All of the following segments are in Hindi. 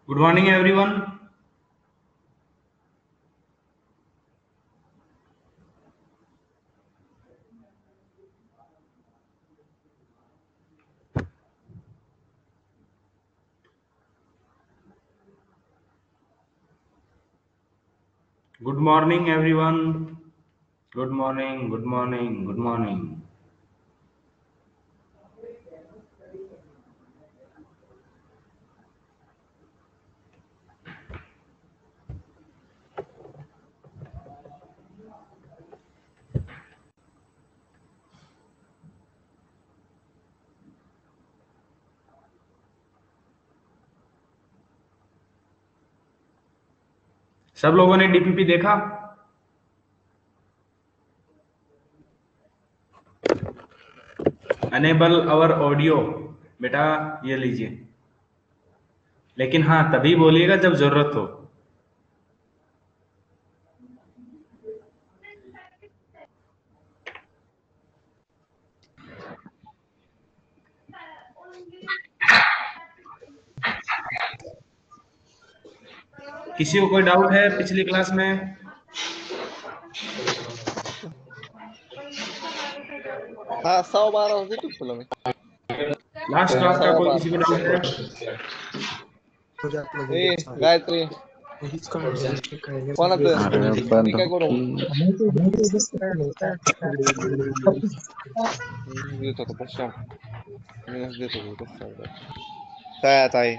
Good morning everyone. Good morning everyone. Good morning, good morning, good morning. सब लोगों ने डीपीपी देखा? अनेबल अवर ऑडियो, बेटा ये लीजिए। लेकिन हाँ, तभी बोलिएगा जब जरूरत हो। किसी को कोई डाउट है पिछली क्लास में? हाँ 12:15 होते तो खुला में लास्ट क्लास का कोई किसी को डाउट है? ए गायत्री कोणाचं मी काय करू देत होतो पश्चात मी देत होतो पश्चात काय आता आहे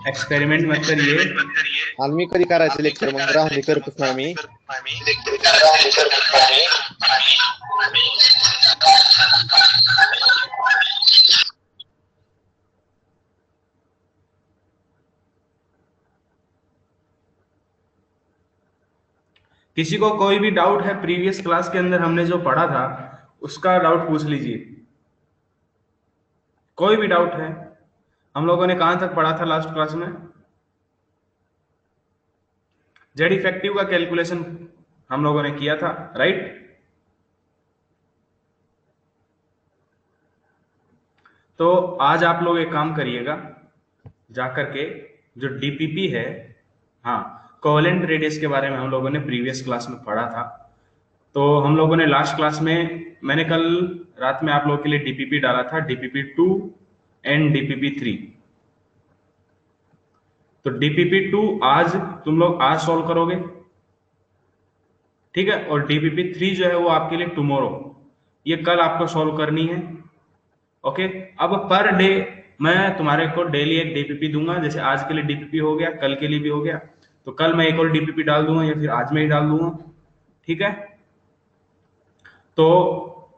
एक्सपेरिमेंट मत करिए। आणि मी कधी करायचं लेक्चर मग राहून दे करतच नाही मी किसी को कोई भी डाउट है प्रीवियस क्लास के अंदर हमने जो पढ़ा था उसका डाउट पूछ लीजिए। कोई भी डाउट है? हम लोगों ने कहां तक पढ़ा था लास्ट क्लास में? जेड इफेक्टिव का कैलकुलेशन हम लोगों ने किया था, राइट? तो आज आप लोग एक काम करिएगा, जाकर के जो डीपीपी है, हाँ, कोवेलेंट रेडियस के बारे में हम लोगों ने प्रीवियस क्लास में पढ़ा था। तो हम लोगों ने लास्ट क्लास में, मैंने कल रात में आप लोगों के लिए डीपीपी डाला था, डीपीपी 2 एंड डीपीपी 3। तो डीपीपी 2 आज तुम लोग आज सॉल्व करोगे, ठीक है? और डीपीपी 3 जो है वो आपके लिए टुमारो, ये कल आपको सॉल्व करनी है। ओके, अब पर डे मैं तुम्हारे को डेली एक डीपीपी दूंगा। जैसे आज के लिए डीपीपी हो गया, कल के लिए भी हो गया, तो कल मैं एक और डीपीपी डाल दूंगा या फिर आज में ही डाल दूंगा, ठीक है? तो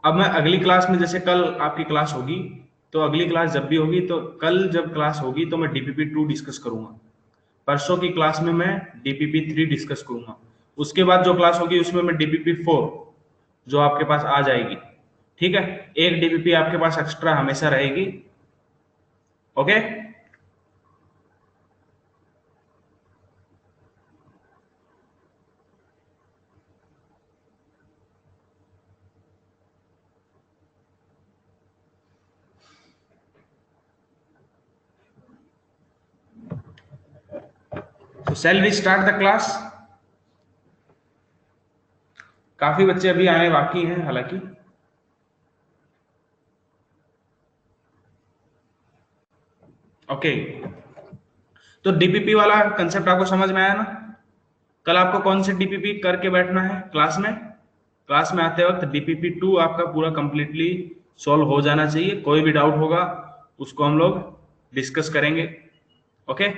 अब मैं अगली क्लास में, जैसे कल आपकी क्लास होगी, तो अगली क्लास जब भी होगी, तो कल जब क्लास होगी तो मैं डीपीपी 2 डिस्कस करूंगा। परसों की क्लास में मैं डीपीपी 3 डिस्कस करूंगा। उसके बाद जो क्लास होगी उसमें मैं डीपीपी 4 जो आपके पास आ जाएगी, ठीक है? एक डीपीपी आपके पास एक्स्ट्रा हमेशा रहेगी। ओके, तो shall we start the class? काफी बच्चे अभी आए बाकी हैं हालांकि। ओके, तो डीपीपी वाला कंसेप्ट आपको समझ में आया ना? कल आपको कौन से डीपीपी करके बैठना है क्लास में? क्लास में आते वक्त डीपीपी 2 आपका पूरा कंप्लीटली सॉल्व हो जाना चाहिए। कोई भी डाउट होगा उसको हम लोग डिस्कस करेंगे। ओके,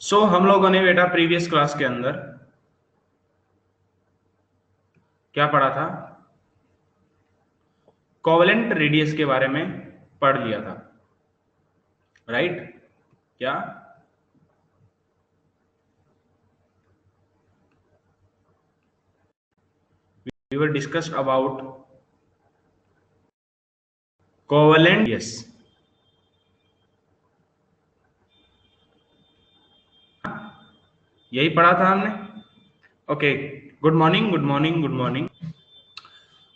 सो हम लोगों ने बेटा प्रीवियस क्लास के अंदर क्या पढ़ा था? कोवेलेंट रेडियस के बारे में पढ़ लिया था, राइट? क्या we were discussed about covalent radius. यही पढ़ा था हमने. Okay, good morning good morning good morning.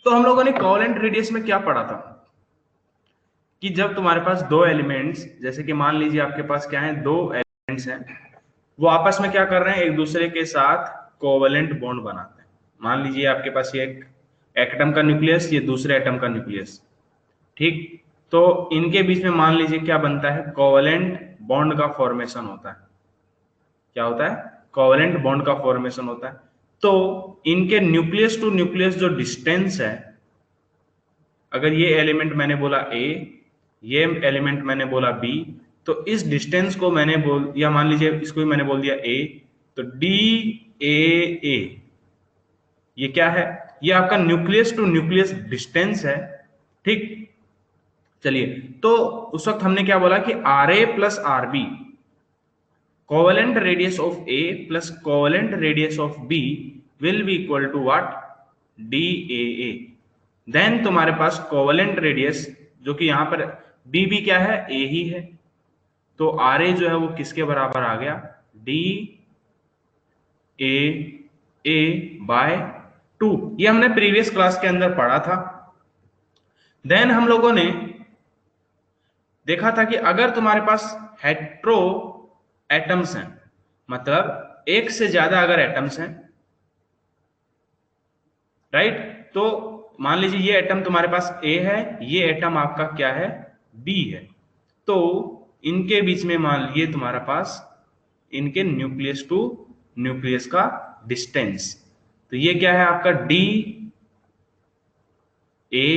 तो हम लोगों ने कोवेलेंट रेडियस में क्या पढ़ा था कि जब तुम्हारे पास दो एलिमेंट्स, जैसे कि मान लीजिए आपके पास क्या है, दो एलिमेंट्स हैं, वो आपस में क्या कर रहे हैं, एक दूसरे के साथ कोवेलेंट बॉन्ड बनाते हैं. मान लीजिए आपके पास ये एक एटम का न्यूक्लियस, ये दूसरे एटम का न्यूक्लियस, ठीक. तो इनके बीच में मान लीजिए क्या बनता है, कोवेलेंट बॉन्ड का फॉर्मेशन होता है. क्या होता है, कोवेलेंट बॉन्ड का फॉर्मेशन होता है. तो इनके न्यूक्लियस टू न्यूक्लियस जो डिस्टेंस है, अगर ये एलिमेंट मैंने बोला ए, ये एलिमेंट मैंने बोला बी, तो इस डिस्टेंस को मैंने बोल, या मान लीजिए इसको भी मैंने बोल दिया ए, तो डी ए, ये क्या है, ये आपका न्यूक्लियस टू न्यूक्लियस डिस्टेंस है, ठीक. चलिए, तो उस वक्त हमने क्या बोला कि r A plus r b, covalent radius of a plus covalent radius of b will be equal to what, d a. Then तुम्हारे पास कोवेलेंट रेडियस, जो कि यहां पर बी भी क्या है, ए ही है, तो आर ए जो है वो किसके बराबर आ गया, डी ए बाय 2. ये हमने प्रीवियस क्लास के अंदर पढ़ा था. देन हम लोगों ने देखा था कि अगर तुम्हारे पास हेट्रो एटम्स हैं, मतलब एक से ज्यादा अगर एटम्स हैं, राइट, तो मान लीजिए ये एटम तुम्हारे पास ए है, ये एटम आपका क्या है, बी है, तो इनके बीच में मान लीजिए तुम्हारा पास इनके न्यूक्लियस टू न्यूक्लियस का डिस्टेंस, तो ये क्या है आपका डी ए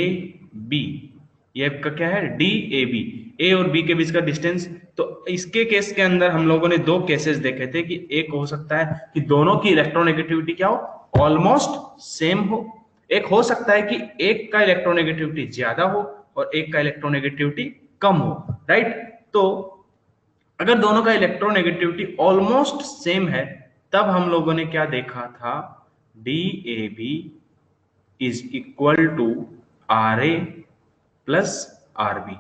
बी, ये आपका क्या है, डी ए बी, ए और बी के बीच का डिस्टेंस. तो इसके केस के अंदर हम लोगों ने दो केसेस देखे थे कि एक हो सकता है कि दोनों की इलेक्ट्रोनेगेटिविटी क्या हो, ऑलमोस्ट सेम हो. एक हो सकता है कि एक का इलेक्ट्रोनेगेटिविटी ज्यादा हो और एक का इलेक्ट्रोनेगेटिविटी कम हो, राइट. तो अगर दोनों का इलेक्ट्रोनेगेटिविटी ऑलमोस्ट सेम है, तब हम लोगों ने क्या देखा था, d a b is equal to r A plus r b,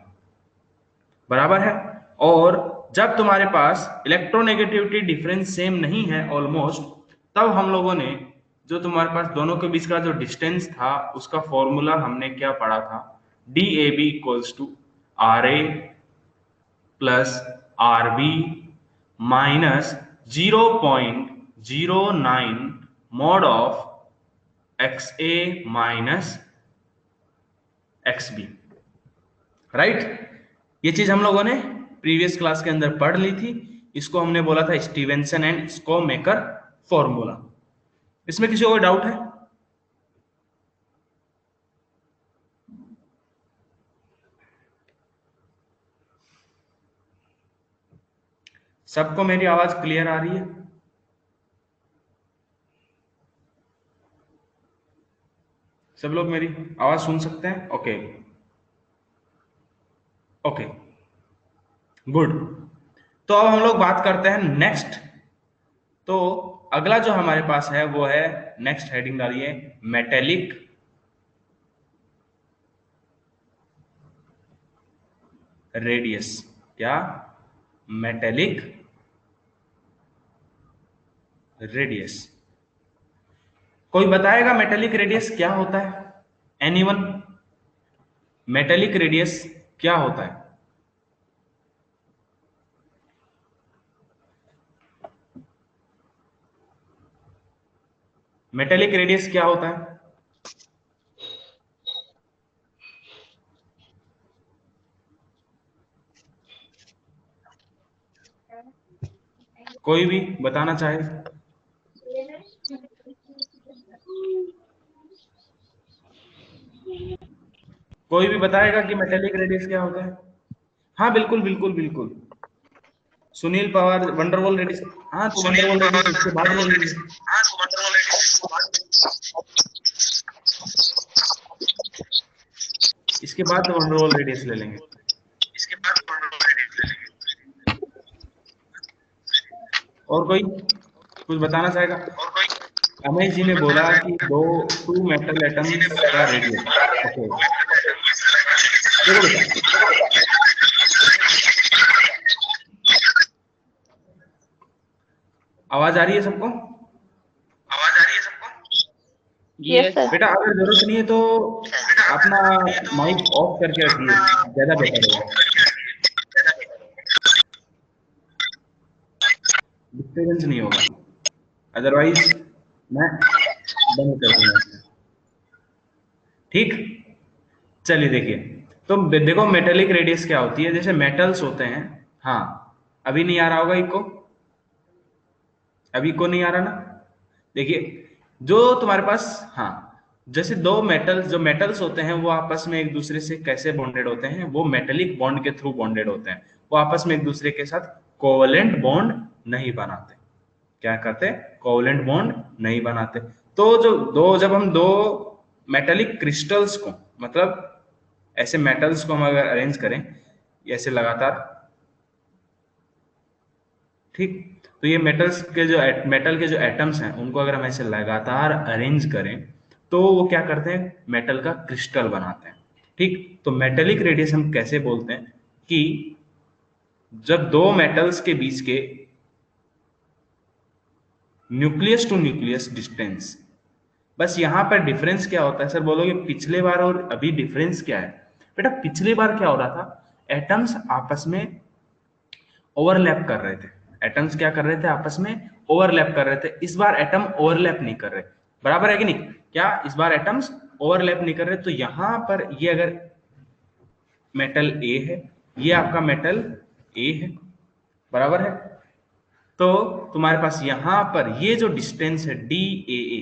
बराबर है. और जब तुम्हारे पास इलेक्ट्रोनेगेटिविटी डिफरेंस सेम नहीं है ऑलमोस्ट, तब हम लोगों ने जो तुम्हारे पास दोनों के बीच का जो डिस्टेंस था, उसका फॉर्मूला हमने क्या पढ़ा था, d a b equals to r A plus r b minus 0.09 mod of x a minus x b, right. ये चीज हम लोगों ने प्रीवियस क्लास के अंदर पढ़ ली थी. इसको हमने बोला था स्टीवेंसन एंड स्कोमेकर फॉर्मूला. इसमें किसी को डाउट है? सबको मेरी आवाज क्लियर आ रही है? सब लोग मेरी आवाज सुन सकते हैं? Okay okay good. तो अब हम लोग बात करते हैं नेक्स्ट. तो अगला जो हमारे पास है वो है, नेक्स्ट हेडिंग डालिए, मेटेलिक रेडियस. क्या? Metallic radius. कोई बताएगा मेटेलिक रेडियस क्या होता है? एनीवन? मेटेलिक रेडियस क्या होता है? मेटेलिक रेडियस क्या होता है? कोई भी बताना चाहे? कोई भी बताएगा कि मेटेलिक रेडियस क्या होता है? हाँ बिल्कुल बिल्कुल बिल्कुल. Sunil Pawar, van der Waals radius. हाँ तो वंडरवॉल रेडियस इसके बाद ले लेंगे. इसके बाद तो वंडरवॉल रेडियस ले लेंगे. और कोई कुछ बताना चाहेगा? अमेश जी ने बोला कि टू मेटल एटम्स का रेडियस। ओके, देखो बेटा, आवाज आ रही है सबको? Yes sir. बेटा अगर जरूरत नहीं है तो अपना माइक ऑफ करके रखिए, ज्यादा बेटर होगा, डिस्टर्बेंस नहीं होगा, अदरवाइज मैं बंद कर दूंगा। ठीक, चलिए देखिए, तो देखो मेटेलिक रेडियस क्या होती है। जैसे मेटल्स होते हैं, हाँ अभी नहीं आ रहा होगा इको, अभी को नहीं आ रहा ना? देखिए, जो तुम्हारे पास, हाँ, जैसे दो मेटल्स, जो मेटल्स होते हैं वो आपस में एक दूसरे से कैसे बॉन्डेड होते हैं? वो मेटेलिक बॉन्ड के थ्रू बॉन्डेड होते हैं। वो आपस में एक दूसरे के साथ कोवलेंट बॉन्ड नहीं बनाते। क्या करते? कोवलेंट बॉन्ड नहीं बनाते। तो जब हम दो मेटेलिक क्रिस्टल्स को, मतलब ऐसे मेटल्स को हम अगर अरेंज करें ऐसे लगातार, ठीक, तो ये मेटल के जो एटम्स हैं उनको अगर हम ऐसे लगातार अरेंज करें तो वो क्या करते हैं? मेटल का क्रिस्टल बनाते हैं। ठीक, तो मेटेलिक रेडियस हम कैसे बोलते हैं? कि जब दो मेटल्स के बीच के न्यूक्लियस टू न्यूक्लियस डिस्टेंस, बस यहां पर डिफरेंस क्या होता है? सर बोलोगे पिछले बार और अभी डिफरेंस क्या है? बेटा पिछली बार क्या हो रहा था? एटम्स आपस में ओवरलैप कर रहे थे। एटम्स क्या कर रहे थे? आपस में ओवरलैप कर रहे थे। इस बार एटम ओवरलैप नहीं कर रहे। बराबर है कि नहीं? क्या इस बार एटम्स ओवरलैप नहीं कर रहे? तो यहां पर ये अगर मेटल ए है, ये आपका मेटल ए है, बराबर है? तो तुम्हारे पास यहां पर ये जो डिस्टेंस है डी ए ए,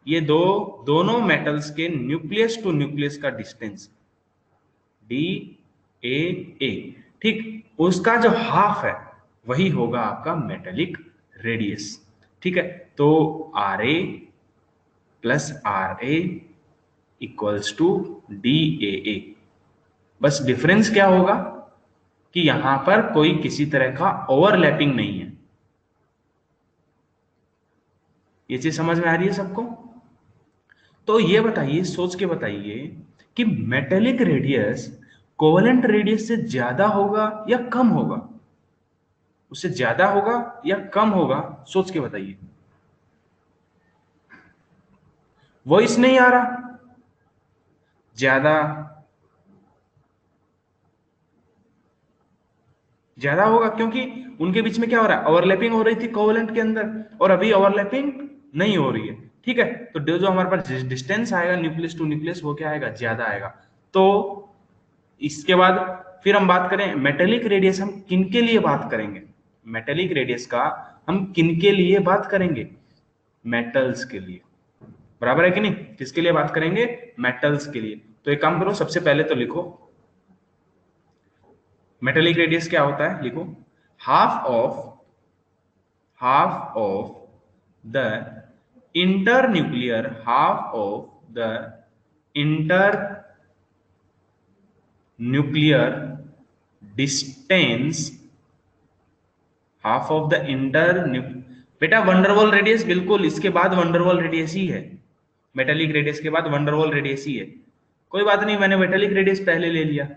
ये दोनों मेटल्स के न्यूक्लियस टू न्यूक्लियस का डिस्टेंस डी ए ए, ठीक, उसका जो हाफ है वही होगा आपका मेटेलिक रेडियस। ठीक है, तो R A plus R A equals to D A A. बस डिफरेंस क्या होगा कि यहां पर कोई किसी तरह का ओवरलैपिंग नहीं है। ये चीज समझ में आ रही है सबको? तो ये बताइए, सोच के बताइए कि मेटेलिक रेडियस कोवेलेंट रेडियस से ज्यादा होगा या कम होगा? उससे ज्यादा होगा या कम होगा? सोच के बताइए। वॉइस नहीं आ रहा? ज्यादा, ज्यादा होगा, क्योंकि उनके बीच में क्या हो रहा है? ओवरलैपिंग हो रही थी कोवेलेंट के अंदर, और अभी ओवरलैपिंग नहीं हो रही है। ठीक है, तो जो हमारे पास डिस्टेंस आएगा न्यूक्लियस टू न्यूक्लियस, वो क्या आएगा? ज्यादा आएगा। तो इसके बाद फिर हम बात करें मेटेलिक रेडियस, हम किनके लिए बात करेंगे? मेटेलिक रेडियस का हम किनके लिए बात करेंगे? मेटल्स के लिए। बराबर है कि नहीं? किसके लिए बात करेंगे? मेटल्स के लिए। तो एक काम करो, सबसे पहले तो लिखो मेटेलिक रेडियस क्या होता है। लिखो half of the internuclear, half of the inter nuclear distance, half of the inter. बेटा वंडरवॉल रेडियस, बिल्कुल इसके बाद वंडरवॉल रेडियस ही है। मेटेलिक रेडियस के बाद वंडरवॉल रेडियस ही है। कोई बात नहीं, मैंने मेटेलिक रेडियस पहले ले लिया,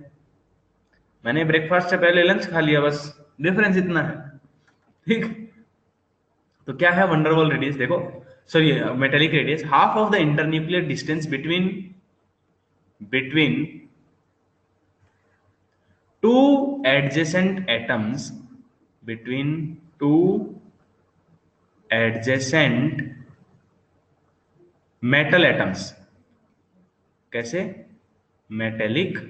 मैंने ब्रेकफास्ट से पहले लंच खा लिया, बस डिफरेंस इतना है। ठीक, तो क्या है वंडरवॉल रेडियस? देखो, sorry, metallic radius half of the internuclear distance between two adjacent atoms, between two adjacent metal atoms। कैसे? metallic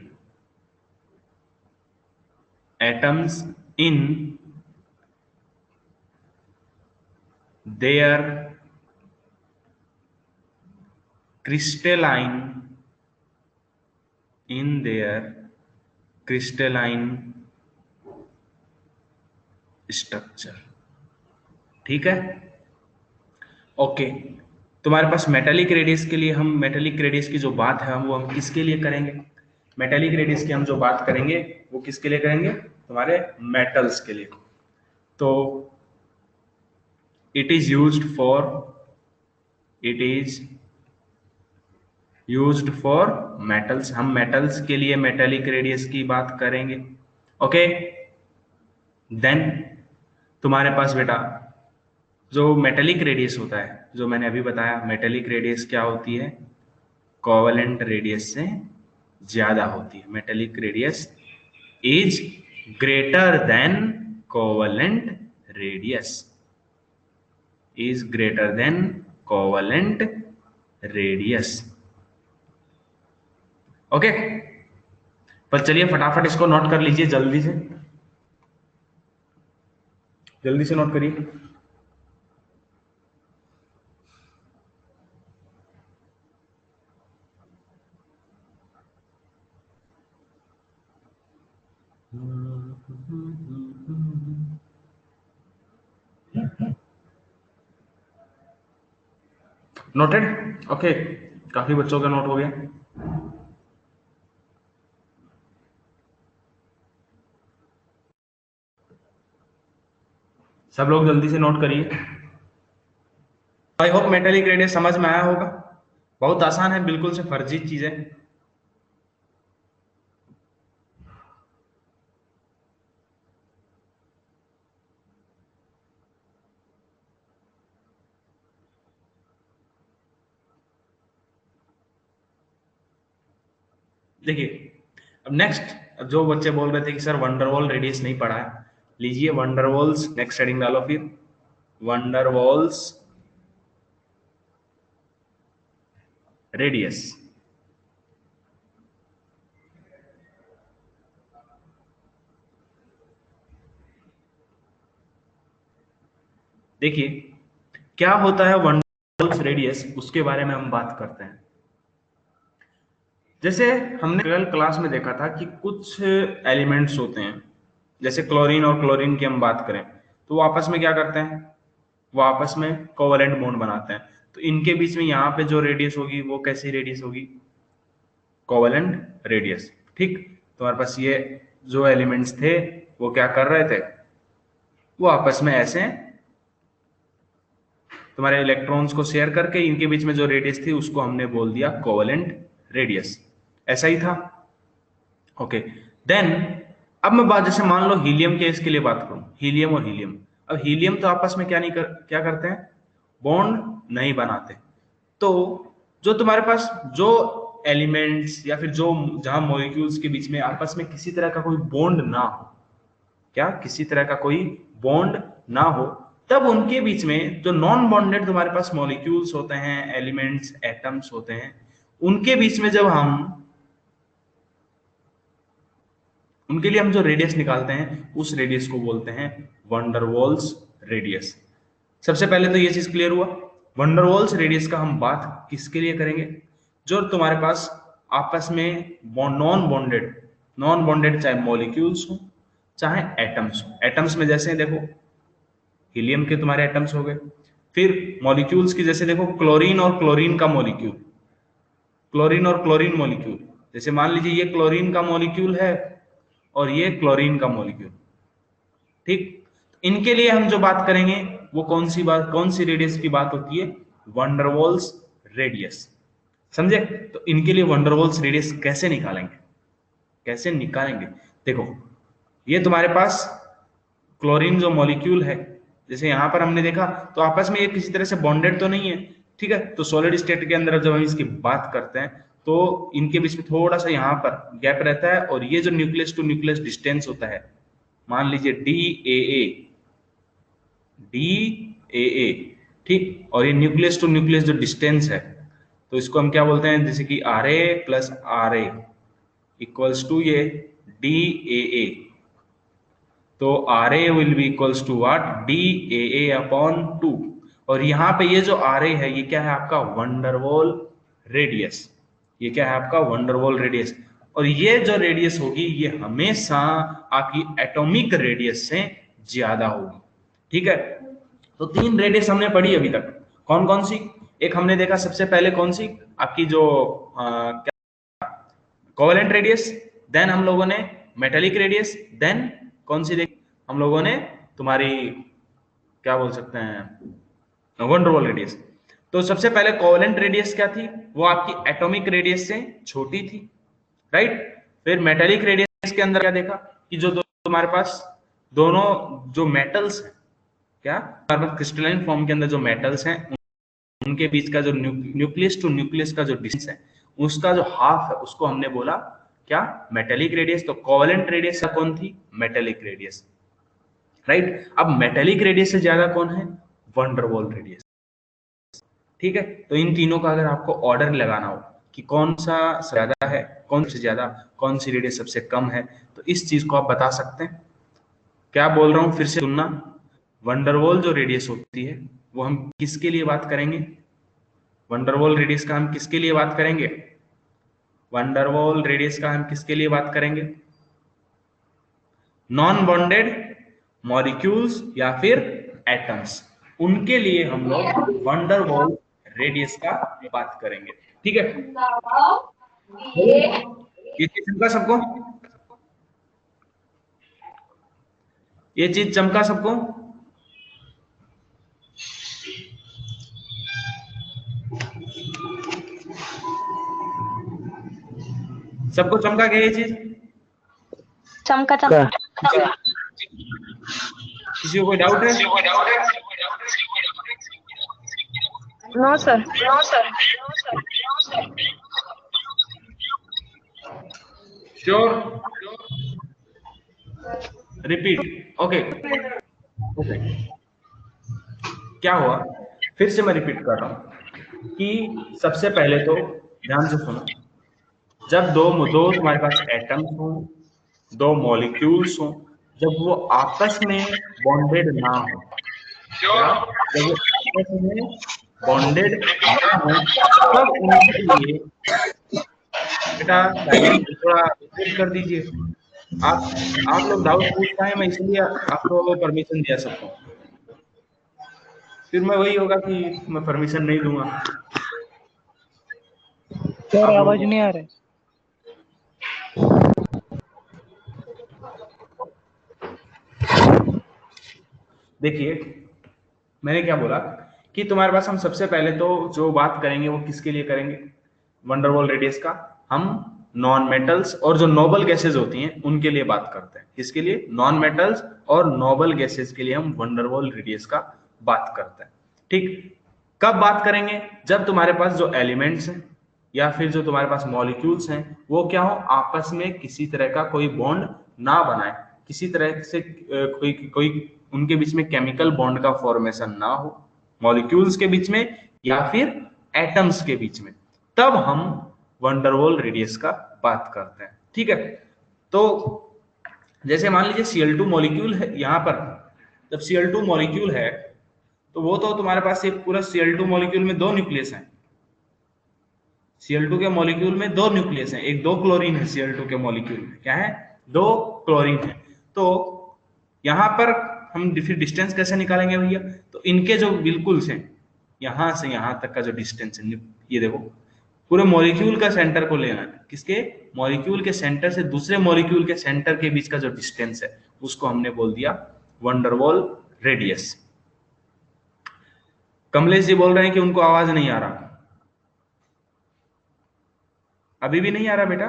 atoms in their crystalline, structure. ठीक है, ओके। तुम्हारे पास मेटेलिक रेडियस के लिए, हम मेटेलिक रेडियस की जो बात है वो हम किसके लिए करेंगे? मेटेलिक रेडियस की हम जो बात करेंगे वो किसके लिए करेंगे? तुम्हारे मेटल्स के लिए। तो it is used for it is used for metals. हम मेटल्स के लिए मेटेलिक रेडियस की बात करेंगे। ओके, देन तुम्हारे पास बेटा जो मेटेलिक रेडियस होता है, जो मैंने अभी बताया, मेटेलिक रेडियस क्या होती है, कोवेलेंट रेडियस से ज्यादा होती है। Metallic radius is greater than covalent radius, is greater than covalent radius. Okay, पर चलिए फटाफट इसको नोट कर लीजिए, जल्दी से नोट करिए। नोटेड? ओके, काफी बच्चों का नोट हो गया। सब लोग जल्दी से नोट करिए। आई होप मेटेलिक रेडियस समझ में आया होगा। बहुत आसान है, बिल्कुल से फर्जी चीज है। देखिए अब नेक्स्ट, अब जो बच्चे बोल रहे थे कि सर वंडरवॉल रेडियस नहीं पढ़ा है, लीजिए वंडरवॉल्स नेक्स्ट हेडिंग डालो फिर, वंडरवॉल्स रेडियस। देखिए क्या होता है वंडरवॉल्स रेडियस, उसके बारे में हम बात करते हैं। जैसे हमने 12th क्लास में देखा था कि कुछ एलिमेंट्स होते हैं, जैसे क्लोरीन और क्लोरीन की हम बात करें तो वो आपस में क्या करते हैं, वो आपस में कोवेलेंट बॉन्ड बनाते हैं। तो इनके बीच में यहाँ पे जो रेडियस होगी वो कैसी रेडियस होगी, कोवेलेंट रेडियस। ठीक, तो हमारे पास ये जो एलिमेंट्स थे वो क्या कर रहे थे, वो आपस में ऐसे तुम्हारे इलेक्ट्रॉन्स को शेयर करके इनके बीच में जो रेडियस थी उसको हमने बोल दिया कोवेलेंट रेडियस। ऐसा ही था। ओके, देन अब मैं बात, जैसे मान लो हीलियम के इसके लिए बात करूं, हीलियम और हीलियम। अब हीलियम तो आपस में क्या करते हैं, बॉन्ड नहीं बनाते। तो जो तुम्हारे पास जो एलिमेंट्स या फिर जो जहां मॉलिक्यूल्स के बीच में आपस में किसी तरह का कोई बॉन्ड ना हो, क्या किसी तरह का कोई बॉन्ड ना हो, तब उनके बीच में जो नॉन बॉन्डेड तुम्हारे पास मॉलिक्यूल्स होते हैं, एलिमेंट्स, एटम्स होते हैं, उनके बीच में जब हम उनके लिए हम जो रेडियस निकालते हैं उस रेडियस को बोलते हैं वंडरवॉल्स रेडियस। सबसे पहले तो ये चीज क्लियर हुआ, वंडरवॉल्स रेडियस का हम बात किसके लिए करेंगे, जो तुम्हारे पास आपस में नॉन बॉन्डेड चाहे मॉलिक्यूल्स हो चाहे एटम्स हो। एटम्स में जैसे देखो हीलियम के तुम्हारे एटम्स हो गए, फिर मॉलिक्यूल्स की जैसे देखो क्लोरीन और क्लोरीन का मॉलिक्यूल, क्लोरीन और क्लोरीन मॉलिक्यूल, जैसे मान लीजिए ये क्लोरीन का मॉलिक्यूल है और ये क्लोरीन का मॉलिक्यूल। ठीक, इनके लिए हम जो बात करेंगे वो कौन सी रेडियस की बात होती है, वंडरवॉल्स रेडियस। समझे? तो इनके लिए वंडरवॉल्स रेडियस कैसे निकालेंगे, देखो ये तुम्हारे पास क्लोरीन जो मॉलिक्यूल है, जैसे यहां पर हमने देखा तो आपस में ये किसी तरह से बॉन्डेड तो नहीं है। ठीक है, तो सॉलिड स्टेट के अंदर जब हम इसकी बात करते हैं तो इनके बीच में थोड़ा सा यहाँ पर गैप रहता है, और ये जो न्यूक्लियस टू न्यूक्लियस डिस्टेंस होता है, मान लीजिए डी ए ए, ठीक, और ये न्यूक्लियस टू न्यूक्लियस जो डिस्टेंस है, तो इसको हम क्या बोलते हैं, जैसे कि r A plus R A equals to ये डी ए ए। तो are a will be equals to what, d A a upon 2। और यहाँ पे ये जो आर ए है ये क्या है आपका वंडरवॉल रेडियस, ये क्या है आपका वंडरवॉल रेडियस। और ये जो रेडियस होगी ये हमेशा आपकी एटॉमिक रेडियस से ज्यादा होगी। ठीक है, तो 3 रेडियस हमने पढ़ी अभी तक, कौन कौन सी, एक हमने देखा सबसे पहले कौन सी आपकी जो कोवेलेंट रेडियस, देन हम लोगों ने मेटेलिक रेडियस, देन कौन सी देखी हम लोगों ने, तुम्हारी क्या बोल सकते हैं, वंडरवॉल रेडियस। तो सबसे पहले कोवेलेंट रेडियस क्या थी, वो आपकी एटॉमिक रेडियस से छोटी थी, राइट। फिर मेटेलिक रेडियस के अंदर क्या देखा कि जो तुम्हारे पास दोनों जो मेटल्स हैं, क्या हमारे पास क्रिस्टलाइन फॉर्म के अंदर जो मेटल्स हैं उनके बीच का जो न्यूक्लियस टू न्यूक्लियस का जो डिस्टेंस है उसका जो हाफ है उसको हमने बोला क्या, मेटेलिक रेडियस। तो कोवेलेंट रेडियस कौन थी, मेटेलिक रेडियस, राइट। अब मेटेलिक रेडियस से ज्यादा कौन है, वंडरवॉल रेडियस, ठीक है। तो इन तीनों का अगर आपको ऑर्डर लगाना हो कि कौन सा ज्यादा है, कौन से ज्यादा, कौन सी रेडियस सबसे कम है, तो इस चीज को आप बता सकते हैं। क्या बोल रहा हूं फिर से सुनना, वंडरवॉल जो रेडियस होती है वो हम किसके लिए बात करेंगे, वंडरवॉल रेडियस का हम किसके लिए बात करेंगे, वंडरवॉल रेडियस का हम किसके लिए बात करेंगे, नॉन बॉन्डेड मॉलिक्यूल्स या फिर एटम्स, उनके लिए हम लोग वंडरवॉल रेडियस का बात करेंगे, ठीक है। ये चीज चमका सबको, ये चीज चमका सबको, सबको चमका गया ये चीज, चमका चमका। किसी को कोई डाउट है, no sir. Sure, repeat, okay. क्या हुआ, फिर से मैं रिपीट कर रहा हूं कि सबसे पहले तो ध्यान से सुनो, जब दो तुम्हारे पास एटम्स हो, दो मॉलिक्यूल्स हो, जब वो आपस में बॉन्डेड ना हो, क्या, जब वो आपस में बॉन्डेड ना हो, तब उनके लिए, बेटा थोड़ा रिपीट कर दीजिए। आप लोग डाउट पूछ पाए, मैं इसलिए आपको परमिशन दिया सकता हूँ, फिर मैं वही होगा कि मैं परमिशन नहीं दूंगा। सर आवाज नहीं आ रहा है। देखिए मैंने क्या बोला कि तुम्हारे पास हम सबसे पहले तो जो बात करेंगे वो किसके लिए करेंगे, वंडरवॉल रेडियस का। हम नॉन मेटल्स और जो नोबल गैसेज होती हैं उनके लिए बात करते हैं, किसके लिए, नॉन मेटल्स और नोबल गैसेज के लिए हम वंडरवॉल रेडियस का बात करते हैं, ठीक। कब बात करेंगे, जब तुम्हारे पास जो एलिमेंट्स हैं या फिर जो तुम्हारे पास मॉलिक्यूल्स हैं वो क्या हो, आपस में किसी तरह का कोई बॉन्ड ना बनाए, किसी तरह से कोई कोई उनके बीच में केमिकल बॉन्ड का फॉर्मेशन ना हो, मॉलिक्यूल्स के बीच में या फिर एटम्स के बीच में, तब हम वंडरवॉल रेडियस का बात करते हैं, ठीक है। तो जैसे मान लीजिए Cl2 मॉलिक्यूल है यहाँ पर, जब Cl2 मॉलिक्यूल है तो वो तो तुम्हारे पास एक पूरा Cl2 मॉलिक्यूल में दो न्यूक्लियस हैं, Cl2 के मॉलिक्यूल में दो न्यूक्लियस हैं, एक दो क्लोरीन है Cl2 के मॉलिक्यूल में, क्या है, दो क्लोरीन है। तो यहाँ पर हम फिर डिस्टेंस कैसे निकालेंगे भैया, तो इनके जो बिल्कुल से यहां से यहां तक का जो डिस्टेंस है, ये देखो पूरे मॉलिक्यूल का सेंटर को लेना है, किसके, मॉलिक्यूल के सेंटर से दूसरे मॉलिक्यूल के सेंटर के बीच का जो डिस्टेंस है उसको हमने बोल दिया वंडरवॉल रेडियस। कमलेश जी बोल रहे हैं कि उनको आवाज नहीं आ रहा, अभी भी नहीं आ रहा बेटा,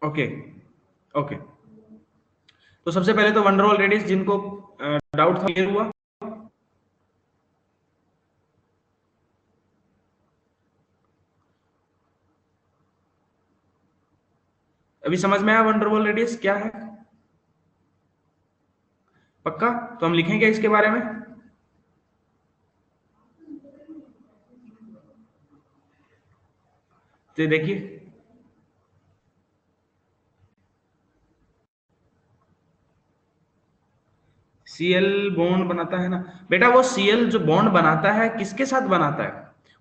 ओके ओके। तो सबसे पहले तो वंडरवॉल रेडियस जिनको डाउट था क्लियर हुआ, अभी समझ में आया वंडरवॉल रेडियस क्या है, पक्का। तो हम लिखेंगे इसके बारे में, तो देखिए Cl बॉन्ड बनाता है ना बेटा, वो Cl जो बॉन्ड बनाता है किसके साथ बनाता है,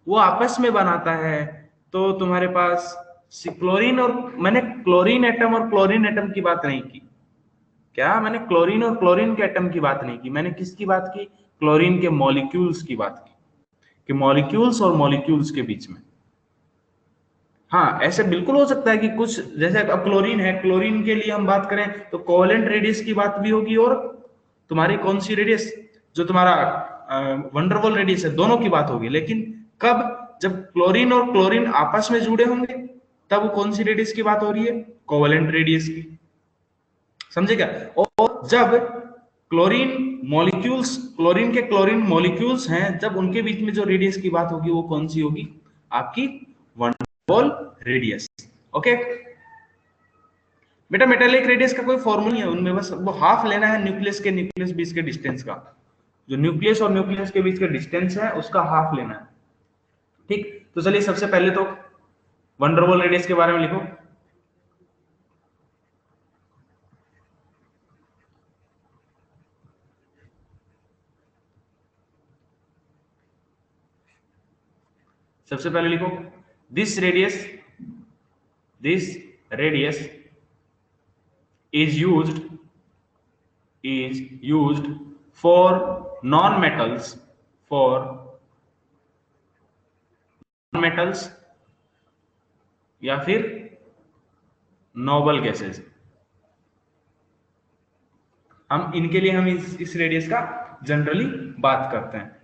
वो आपस में बनाता है। तो तुम्हारे पास क्लोरीन, और मैंने क्लोरीन एटम और क्लोरीन एटम की बात नहीं की, क्या मैंने क्लोरीन और क्लोरीन के एटम की बात नहीं की, मैंने किसकी बात की, क्लोरीन के मॉलिक्यूल्स की बात की, कि मॉलिक्यूल्स और मॉलिक्यूल्स के बीच में हाँ, ऐसे बिल्कुल हो सकता है कि कुछ, जैसे अब क्लोरीन है, क्लोरीन के लिए हम बात करें तो कोवेलेंट रेडियस की बात भी होगी, और तुम्हारी कौन सी रेडियस, जो तुम्हारा वंडरवॉल रेडियस है, दोनों की बात होगी। लेकिन कब, जब क्लोरीन और क्लोरीन आपस में जुड़े होंगे, तब कौन सी रेडियस की बात हो रही है, कोवेलेंट रेडियस की। समझे क्या? और जब क्लोरीन मॉलिक्यूल्स, क्लोरीन के क्लोरीन मॉलिक्यूल्स हैं, जब उनके बीच में जो रेडियस की बात होगी वो कौन सी होगी, आपकी वंडरवॉल रेडियस। ओके बेटा, मेटालिक रेडियस का कोई फॉर्मूला नहीं है उनमें, बस वो हाफ लेना है न्यूक्लियस के, न्यूक्लियस बीच के डिस्टेंस का, जो न्यूक्लियस और न्यूक्लियस के बीच का डिस्टेंस है उसका हाफ लेना है। ठीक, तो चलिए सबसे पहले तो वंडरवॉल रेडियस के बारे में लिखो। सबसे पहले लिखो this radius is used for non-metals, या फिर नोबल गैसेस। हम इनके लिए हम इस रेडियस का जनरली बात करते हैं।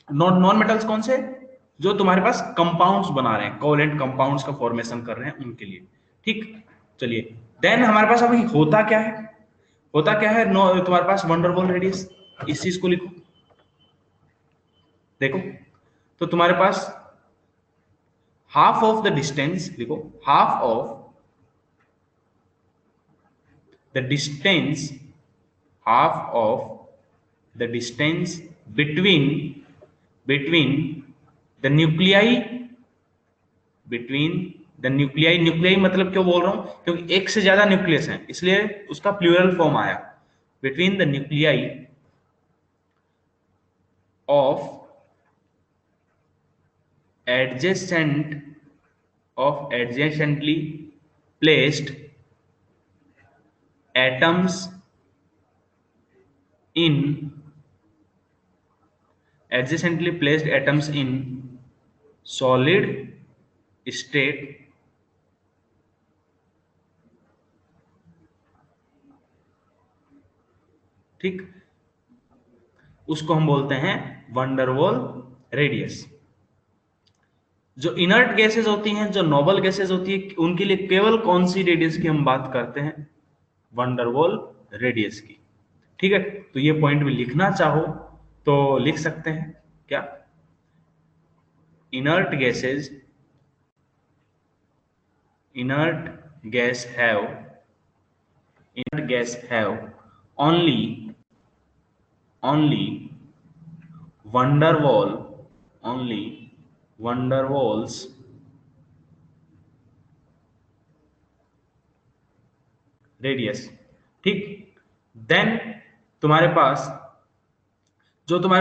नॉन मेटल्स कौन से, जो तुम्हारे पास कंपाउंड्स बना रहे हैं, कोवेलेंट कंपाउंड्स का फॉर्मेशन कर रहे हैं, उनके लिए। ठीक, चलिए देन हमारे पास अभी होता क्या है, तुम्हारे पास वंडरवॉल रेडियस, इस चीज को लिखो। देखो तो तुम्हारे पास हाफ ऑफ द डिस्टेंस, लिखो half of the distance, half of the distance between the nuclei, nuclei मतलब क्यों बोल रहा हूं, क्योंकि एक से ज्यादा न्यूक्लियस है इसलिए उसका प्लूरल फॉर्म आया, between the nuclei of adjacently placed atoms in solid state ठीक, उसको हम बोलते हैं वंडरवॉल रेडियस। जो इनर्ट गैसेस होती हैं, जो नोबल गैसेस होती है, उनके लिए केवल कौन सी रेडियस की हम बात करते हैं, वंडरवॉल रेडियस की। ठीक है, तो ये पॉइंट में लिखना चाहो तो लिख सकते हैं क्या, inert gas have only van der Waals radius. ठीक, देन तुम्हारे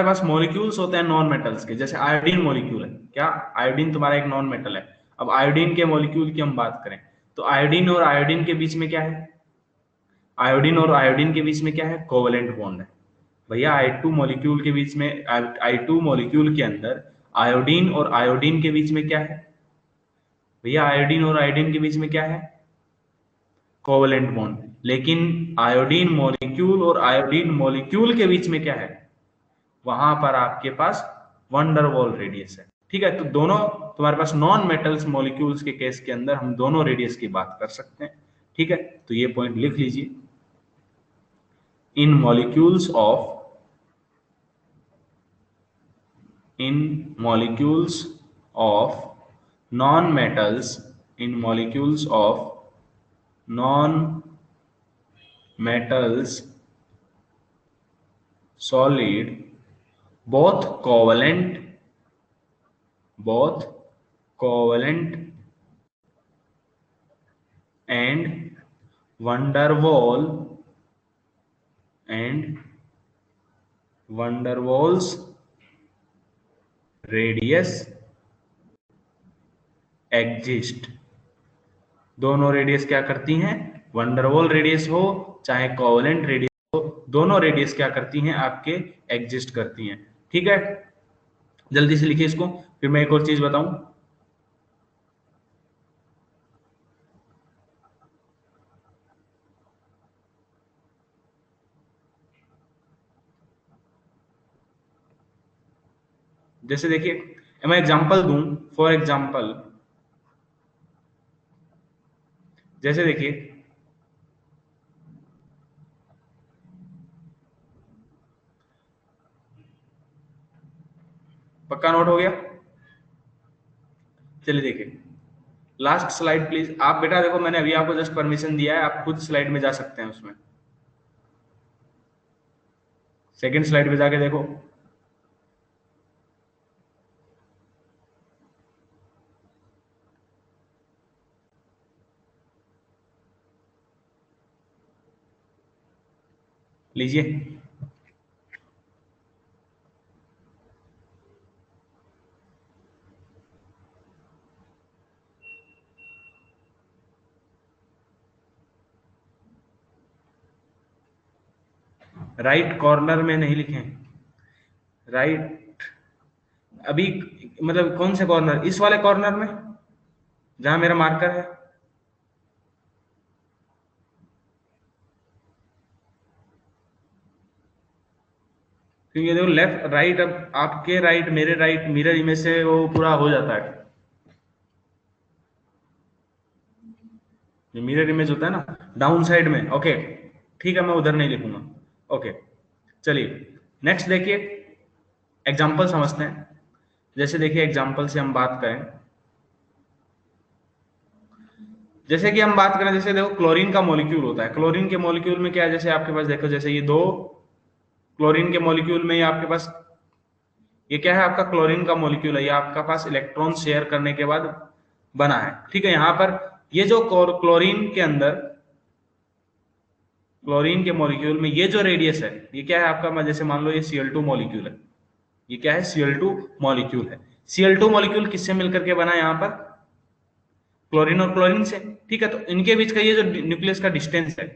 पास मॉलिक्यूल्स होते हैं नॉन मेटल्स के, जैसे आयोडीन मॉलिक्यूल है, क्या आयोडीन तुम्हारा एक नॉन मेटल है। अब आयोडीन के मॉलिक्यूल की हम बात करें तो आयोडीन और आयोडीन के बीच में क्या है, कोवेलेंट बॉन्ड है भैया। I2 मॉलिक्यूल के बीच में, I2 मॉलिक्यूल के अंदर आयोडीन और आयोडीन के बीच में क्या है भैया, आयोडीन और आयोडीन के बीच में क्या है, कोवेलेंट बॉन्ड। लेकिन आयोडीन मॉलिक्यूल और आयोडीन मॉलिक्यूल के बीच में क्या है, वहां पर आपके पास वंडरवॉल रेडियस है। ठीक है, तो दोनों तुम्हारे पास नॉन मेटल्स मॉलिक्यूल्स के केस के अंदर हम दोनों रेडियस की बात कर सकते हैं। ठीक है, तो ये पॉइंट लिख लीजिए, in molecules of non metals, solid, both covalent and van der Waals radius exist। दोनों रेडियस क्या करती हैं, वंडरवॉल रेडियस हो चाहे कोवेलेंट रेडियस हो, दोनों रेडियस क्या करती हैं, आपके एग्जिस्ट करती हैं। ठीक है, जल्दी से लिखिए इसको, फिर मैं एक और चीज बताऊं। जैसे देखिए मैं एग्जांपल दूं, फॉर एग्जांपल जैसे देखिए पक्का नोट हो गया। चलिए देखिए लास्ट स्लाइड प्लीज। आप बेटा देखो मैंने अभी आपको जस्ट परमिशन दिया है, आप खुद स्लाइड में जा सकते हैं उसमें। सेकंड स्लाइड पे जाके देखो। लीजिए राइट कॉर्नर में नहीं लिखे, राइट अभी मतलब कौन से कॉर्नर, इस वाले कॉर्नर में जहां मेरा मार्कर है। क्योंकि देखो लेफ्ट राइट, अब आपके राइट मेरे राइट मिरर इमेज से वो पूरा हो जाता है। जो मिरर इमेज होता है ना डाउन साइड में, ओके ठीक है मैं उधर नहीं लिखूंगा। ओके चलिए नेक्स्ट देखिए एग्जांपल समझते हैं। जैसे देखिए एग्जांपल से हम बात करें, जैसे कि हम बात करें, जैसे देखो क्लोरीन का मॉलिक्यूल होता है। क्लोरीन के मॉलिक्यूल में क्या है, जैसे आपके पास देखो जैसे ये दो क्लोरीन के मॉलिक्यूल में, ये आपके पास ये क्या है, आपका क्लोरीन का मॉलिक्यूल है, ये आपका पास इलेक्ट्रॉन शेयर करने के बाद बना है। ठीक है, यहाँ पर ये जो क्लोरीन के अंदर, क्लोरीन के मॉलिक्यूल में ये जो रेडियस है, ये क्या है आपका, जैसे मान लो ये Cl2 मॉलिक्यूल है, ये क्या है Cl2 मॉलिक्यूल है। Cl2 मॉलिक्यूल किससे मिलकर के बना है, यहाँ पर क्लोरीन और क्लोरीन से। ठीक है, तो इनके बीच का ये जो न्यूक्लियस का डिस्टेंस है,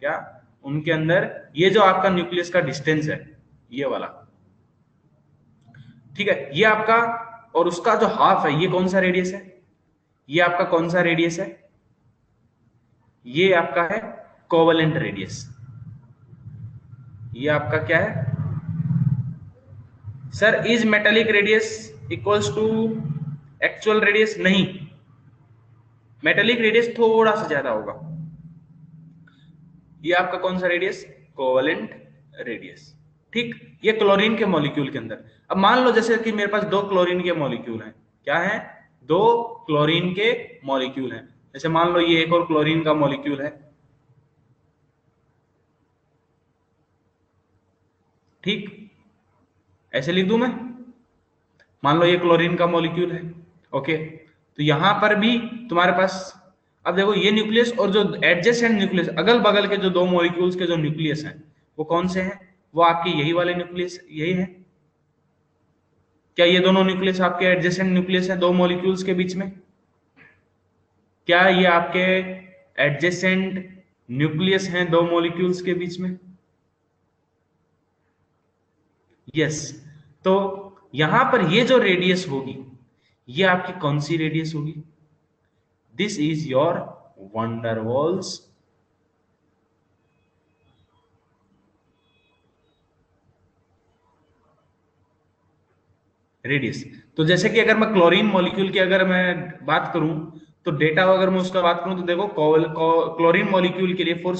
क्या उनके अंदर ये जो आपका न्यूक्लियस का डिस्टेंस है ये वाला, ठीक है, ये आपका, और उसका जो हाफ है ये कौन सा रेडियस है, ये आपका कौन सा रेडियस है, ये आपका है कोवेलेंट रेडियस। ये आपका क्या है sir, is metallic radius equals to actual radius? नहीं, मेटेलिक रेडियस थोड़ा सा ज्यादा होगा। ये आपका कौन सा रेडियस, कोवेलेंट रेडियस। ठीक, ये क्लोरीन के मॉलिक्यूल के अंदर। अब मान लो जैसे कि मेरे पास दो क्लोरीन के मॉलिक्यूल हैं, क्या है, दो क्लोरीन के मॉलिक्यूल हैं। जैसे मान लो ये एक और क्लोरीन का मॉलिक्यूल है, ठीक, ऐसे लिख दूं मैं, मान लो ये क्लोरीन का मॉलिक्यूल है, ओके, तो यहां पर भी तुम्हारे पास, अब देखो ये न्यूक्लियस और जो एडजेसेंट न्यूक्लियस, अगल बगल के जो दो मॉलिक्यूल्स के जो न्यूक्लियस हैं वो कौन से हैं, वो आपके यही वाले न्यूक्लियस, यही है। क्या ये दोनों न्यूक्लियस आपके एडजेसेंट न्यूक्लियस हैं दो मॉलिक्यूल्स के बीच में? क्या ये आपके एडजेसेंट न्यूक्लियस हैं दो मॉलिक्यूल्स के बीच में? यस। तो यहां पर ये जो रेडियस होगी ये आपकी कौन सी रेडियस होगी? This is your Van der Waals radius. तो जैसे कि अगर मैं क्लोरीन मॉलिक्यूल की अगर मैं बात करूं, तो डेटा अगर मैं उसका बात करूं तो देखो क्लोरीन मॉलिक्यूल के लिए फॉर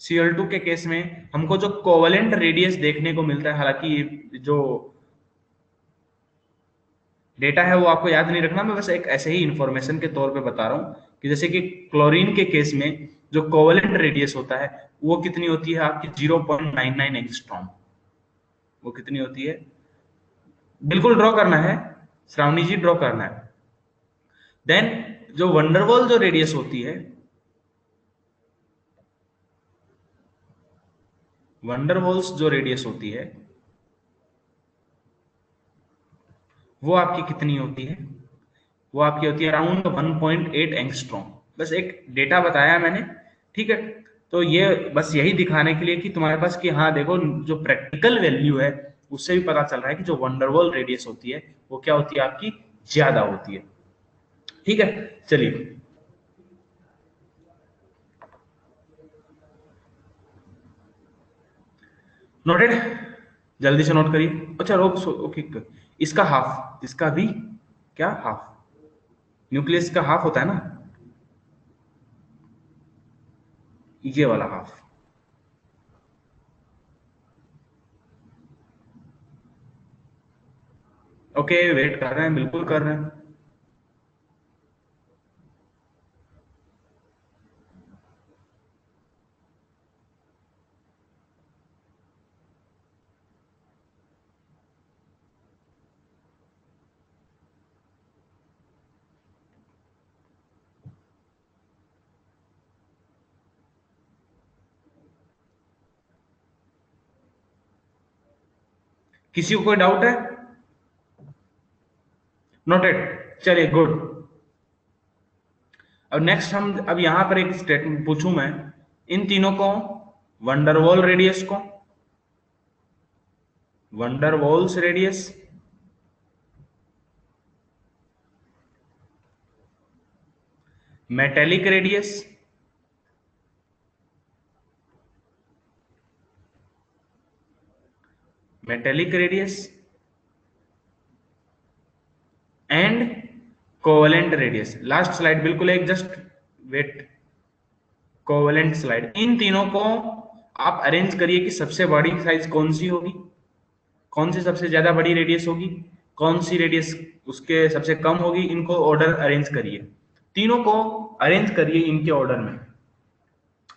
Cl2 के केस में हमको जो कोवेलेंट रेडियस देखने को मिलता है, हालांकि जो डेटा है वो आपको याद नहीं रखना, मैं बस एक ऐसे ही इंफॉर्मेशन के तौर पे बता रहा हूं कि जैसे कि क्लोरीन के केस में जो कोवेलेंट रेडियस होता है वो कितनी होती है आपकी 0.99 एंगस्ट्रॉम। वो कितनी होती है, बिल्कुल ड्रॉ करना है श्रावणी जी, ड्रॉ करना है। देन जो वंडरवॉल जो रेडियस होती है, वंडरवॉल्स जो रेडियस होती है वो आपकी कितनी होती है, वो आपकी होती है अराउंड 1.8 एंगस्ट्रॉम। बस एक डेटा बताया मैंने, ठीक है, तो ये बस यही दिखाने के लिए कि तुम्हारे पास कि हाँ देखो जो प्रैक्टिकल वैल्यू है उससे भी पता चल रहा है कि जो वंडरवॉल रेडियस होती है वो क्या होती है आपकी, ज्यादा होती है। ठीक है, चलिए नोटेड। जल्दी से नोट करिए। अच्छा ओके, इसका हाफ, इसका भी क्या हाफ, न्यूक्लियस का हाफ होता है ना, ये वाला हाफ। ओके वेट कर रहे हैं, बिल्कुल कर रहे हैं। किसी को कोई डाउट है? नोटेड, चलिए गुड। अब नेक्स्ट हम, अब यहां पर एक स्टेटमेंट पूछूं मैं, इन तीनों को, वंडरवॉल रेडियस को, Van der Waals radius, metallic radius, metallic radius and covalent radius. Last slide बिल्कुल एक, जस्ट वेट, कोवेलेंट स्लाइड। इन तीनों को आप अरेंज करिए कि सबसे बड़ी साइज कौन सी होगी, कौन सी सबसे ज्यादा बड़ी रेडियस होगी, कौन सी रेडियस उसके सबसे कम होगी। इनको ऑर्डर अरेंज करिए, तीनों को अरेंज करिए इनके ऑर्डर में,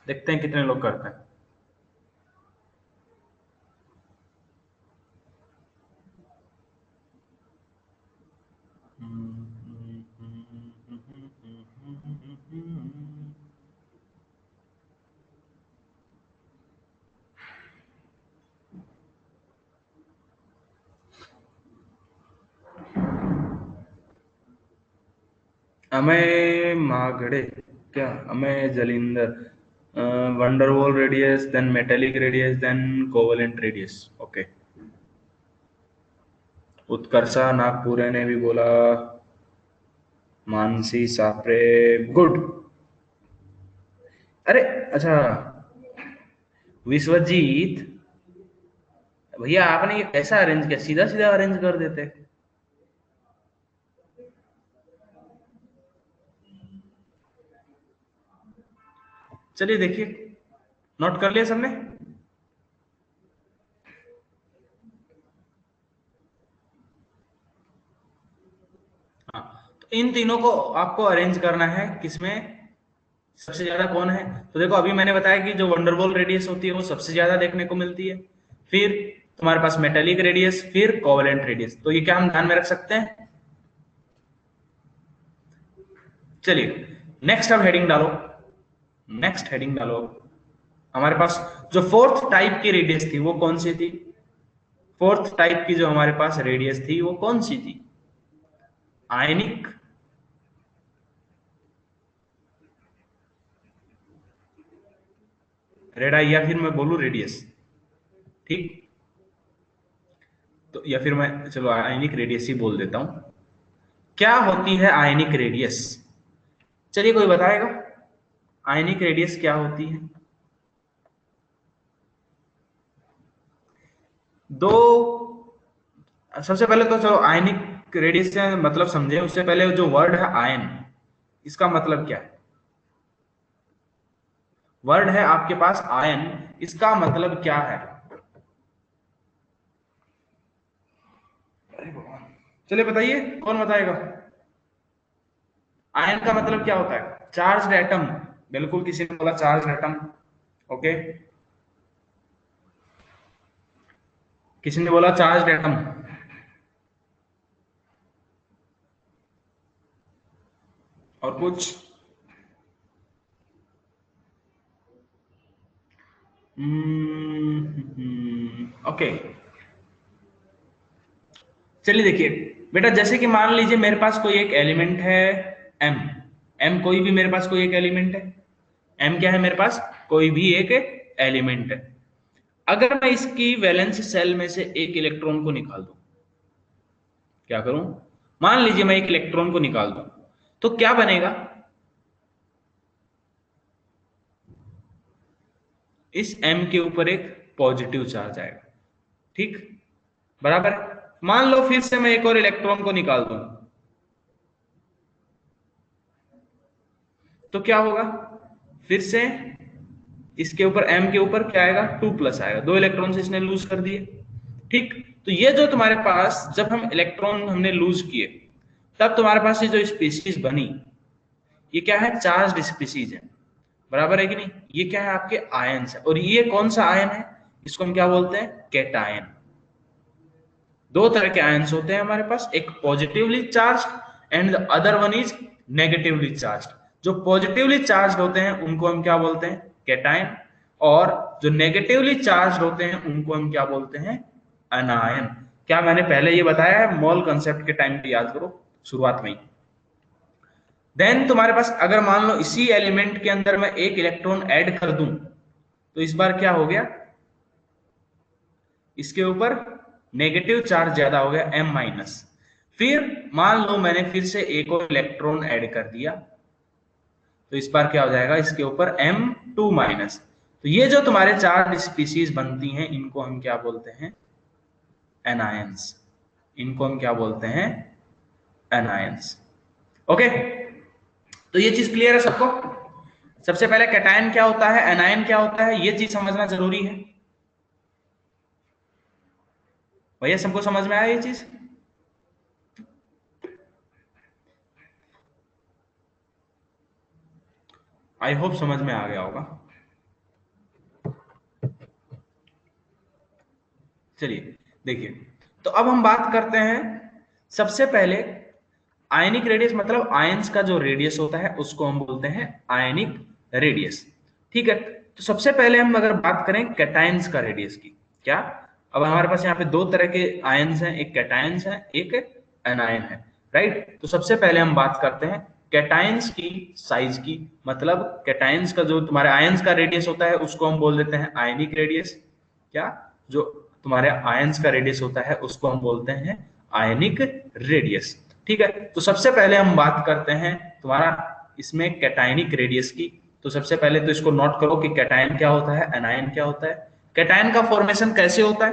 देखते हैं कितने लोग करते हैं। अमय मागड़े, क्या Amay Jalindar, van der Waals radius, then metallic radius, then covalent radius. Okay, Utkarsha Nagpure ने भी बोला, मानसी सापरे, गुड। अरे अच्छा, विश्वजीत भैया आपने ये कैसा अरेंज किया, सीधा सीधा अरेंज कर देते। चलिए देखिए, नोट कर लिया सबने? हाँ, तो इन तीनों को आपको अरेंज करना है, किसमें सबसे ज्यादा कौन है। तो देखो अभी मैंने बताया कि जो वंडरवॉल रेडियस होती है वो सबसे ज्यादा देखने को मिलती है, फिर तुम्हारे पास मेटेलिक रेडियस, फिर कोवेलेंट रेडियस। तो ये क्या हम ध्यान में रख सकते हैं। चलिए नेक्स्ट अब हेडिंग डालो, नेक्स्ट हेडिंग डालो। हमारे पास जो फोर्थ टाइप की रेडियस थी वो कौन सी थी, फोर्थ टाइप की जो हमारे पास रेडियस थी वो कौन सी थी, आयनिक, रेडाई, या फिर मैं बोलूं रेडियस, ठीक। तो या फिर मैं चलो आयनिक रेडियस ही बोल देता हूं। क्या होती है आयनिक रेडियस, चलिए कोई बताएगा आयनिक रेडियस क्या होती है। दो, सबसे पहले तो चलो आयनिक रेडियस से मतलब समझे, उससे पहले जो वर्ड है आयन, इसका मतलब क्या है। वर्ड है आपके पास आयन, इसका मतलब क्या है। चलिए बताइए, कौन बताएगा। आयन का मतलब क्या होता है, चार्ज एटम, बिल्कुल किसी ने बोला चार्ज एटम। ओके, किसी ने बोला चार्ज एटम। और कुछ, ओके। चलिए देखिए बेटा, जैसे कि मान लीजिए मेरे पास कोई एक एलिमेंट है एम, एम कोई भी मेरे पास कोई एक एलिमेंट है, एम क्या है मेरे पास, कोई भी एक एलिमेंट है। अगर मैं इसकी वैलेंस सेल में से एक इलेक्ट्रॉन को निकाल दूं, क्या करूं, मान लीजिए मैं एक इलेक्ट्रॉन को निकाल दूं, तो क्या बनेगा, इस एम के ऊपर एक पॉजिटिव चार्ज आएगा, ठीक, बराबर है। मान लो फिर से मैं एक और इलेक्ट्रॉन को निकाल दूं तो क्या होगा, फिर से इसके ऊपर m के ऊपर क्या आएगा, 2+ आएगा, 2 इलेक्ट्रॉन इसने लूज कर दिए। ठीक, तो ये जो तुम्हारे पास जब हम इलेक्ट्रॉन हमने लूज किए तब तुम्हारे पास ये जो स्पीशीज बनी ये क्या है, चार्ज्ड स्पीशीज है, बराबर है कि नहीं। ये क्या है, आपके आयन्स है। और ये कौन सा आयन है, इसको हम क्या बोलते हैं, कैटायन। दो तरह के आयन्स होते हैं हमारे पास, एक positively charged and the other one is negatively charged. जो पॉजिटिवली चार्ज्ड होते हैं उनको हम क्या बोलते हैं, कैटायन, और जो नेगेटिवली चार्ज्ड होते हैं उनको हम क्या बोलते हैं, अनायन। क्या मैंने पहले ये बताया है, मोल कंसेप्ट के टाइम पे याद करो, शुरुआत में ही। देन तुम्हारे पास अगर मान लो इसी एलिमेंट के अंदर मैं एक इलेक्ट्रॉन ऐड कर दूं तो इस बार क्या हो गया, इसके ऊपर नेगेटिव चार्ज ज्यादा हो गया, M-। फिर मान लो मैंने फिर से एक और इलेक्ट्रॉन ऐड कर दिया तो इस बार क्या हो जाएगा, इसके ऊपर M2-। तो ये जो तुम्हारे चार्ज स्पीशीज बनती हैं इनको हम क्या बोलते हैं, एनायंस। इनको हम क्या बोलते हैं, एनायंस। ओके, तो ये चीज क्लियर है सबको। सबसे पहले कैटायन क्या होता है, एनायन क्या होता है, ये चीज समझना जरूरी है। भैया सबको समझ में आया ये चीज, आई होप समझ में आ गया होगा। चलिए देखिए, तो अब हम बात करते हैं सबसे पहले आयनिक रेडियस, मतलब आयंस का जो रेडियस होता है उसको हम बोलते हैं आयनिक रेडियस। ठीक है, तो सबसे पहले हम अगर बात करें कैटायंस का रेडियस की, क्या, अब हमारे पास यहाँ पे दो तरह के आयंस हैं, एक कैटायंस है एक एनायन है, राइट। तो सबसे पहले हम बात करते हैं कैटायंस की साइज की, मतलब कैटायंस का जो तुम्हारे आयंस का रेडियस होता है उसको हम बोल देते हैं आयनिक रेडियस। क्या, जो तुम्हारे आयंस का रेडियस होता है उसको हम बोलते हैं आयनिक रेडियस। ठीक है, तो सबसे पहले हम बात करते हैं तुम्हारा इसमें कैटायनिक रेडियस की। तो सबसे पहले तो इसको नोट करो कि कैटायन क्या होता है, एनायन क्या होता है। कैटायन का फॉर्मेशन कैसे होता है,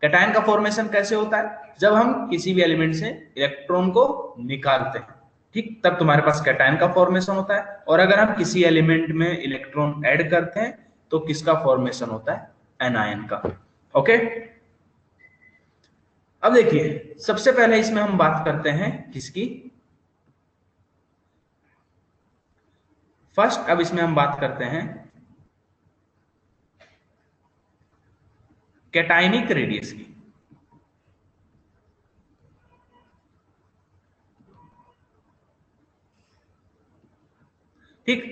कैटायन का फॉर्मेशन कैसे होता है, जब हम किसी भी एलिमेंट से इलेक्ट्रॉन को निकालते हैं, ठीक, तब तुम्हारे पास कैटायन का फॉर्मेशन होता है। और अगर हम किसी एलिमेंट में इलेक्ट्रॉन ऐड करते हैं तो किसका फॉर्मेशन होता है, एनायन का। ओके, अब देखिए सबसे पहले इसमें हम बात करते हैं किसकी, फर्स्ट, अब इसमें हम बात करते हैं कैटायनिक रेडियस की। ठीक,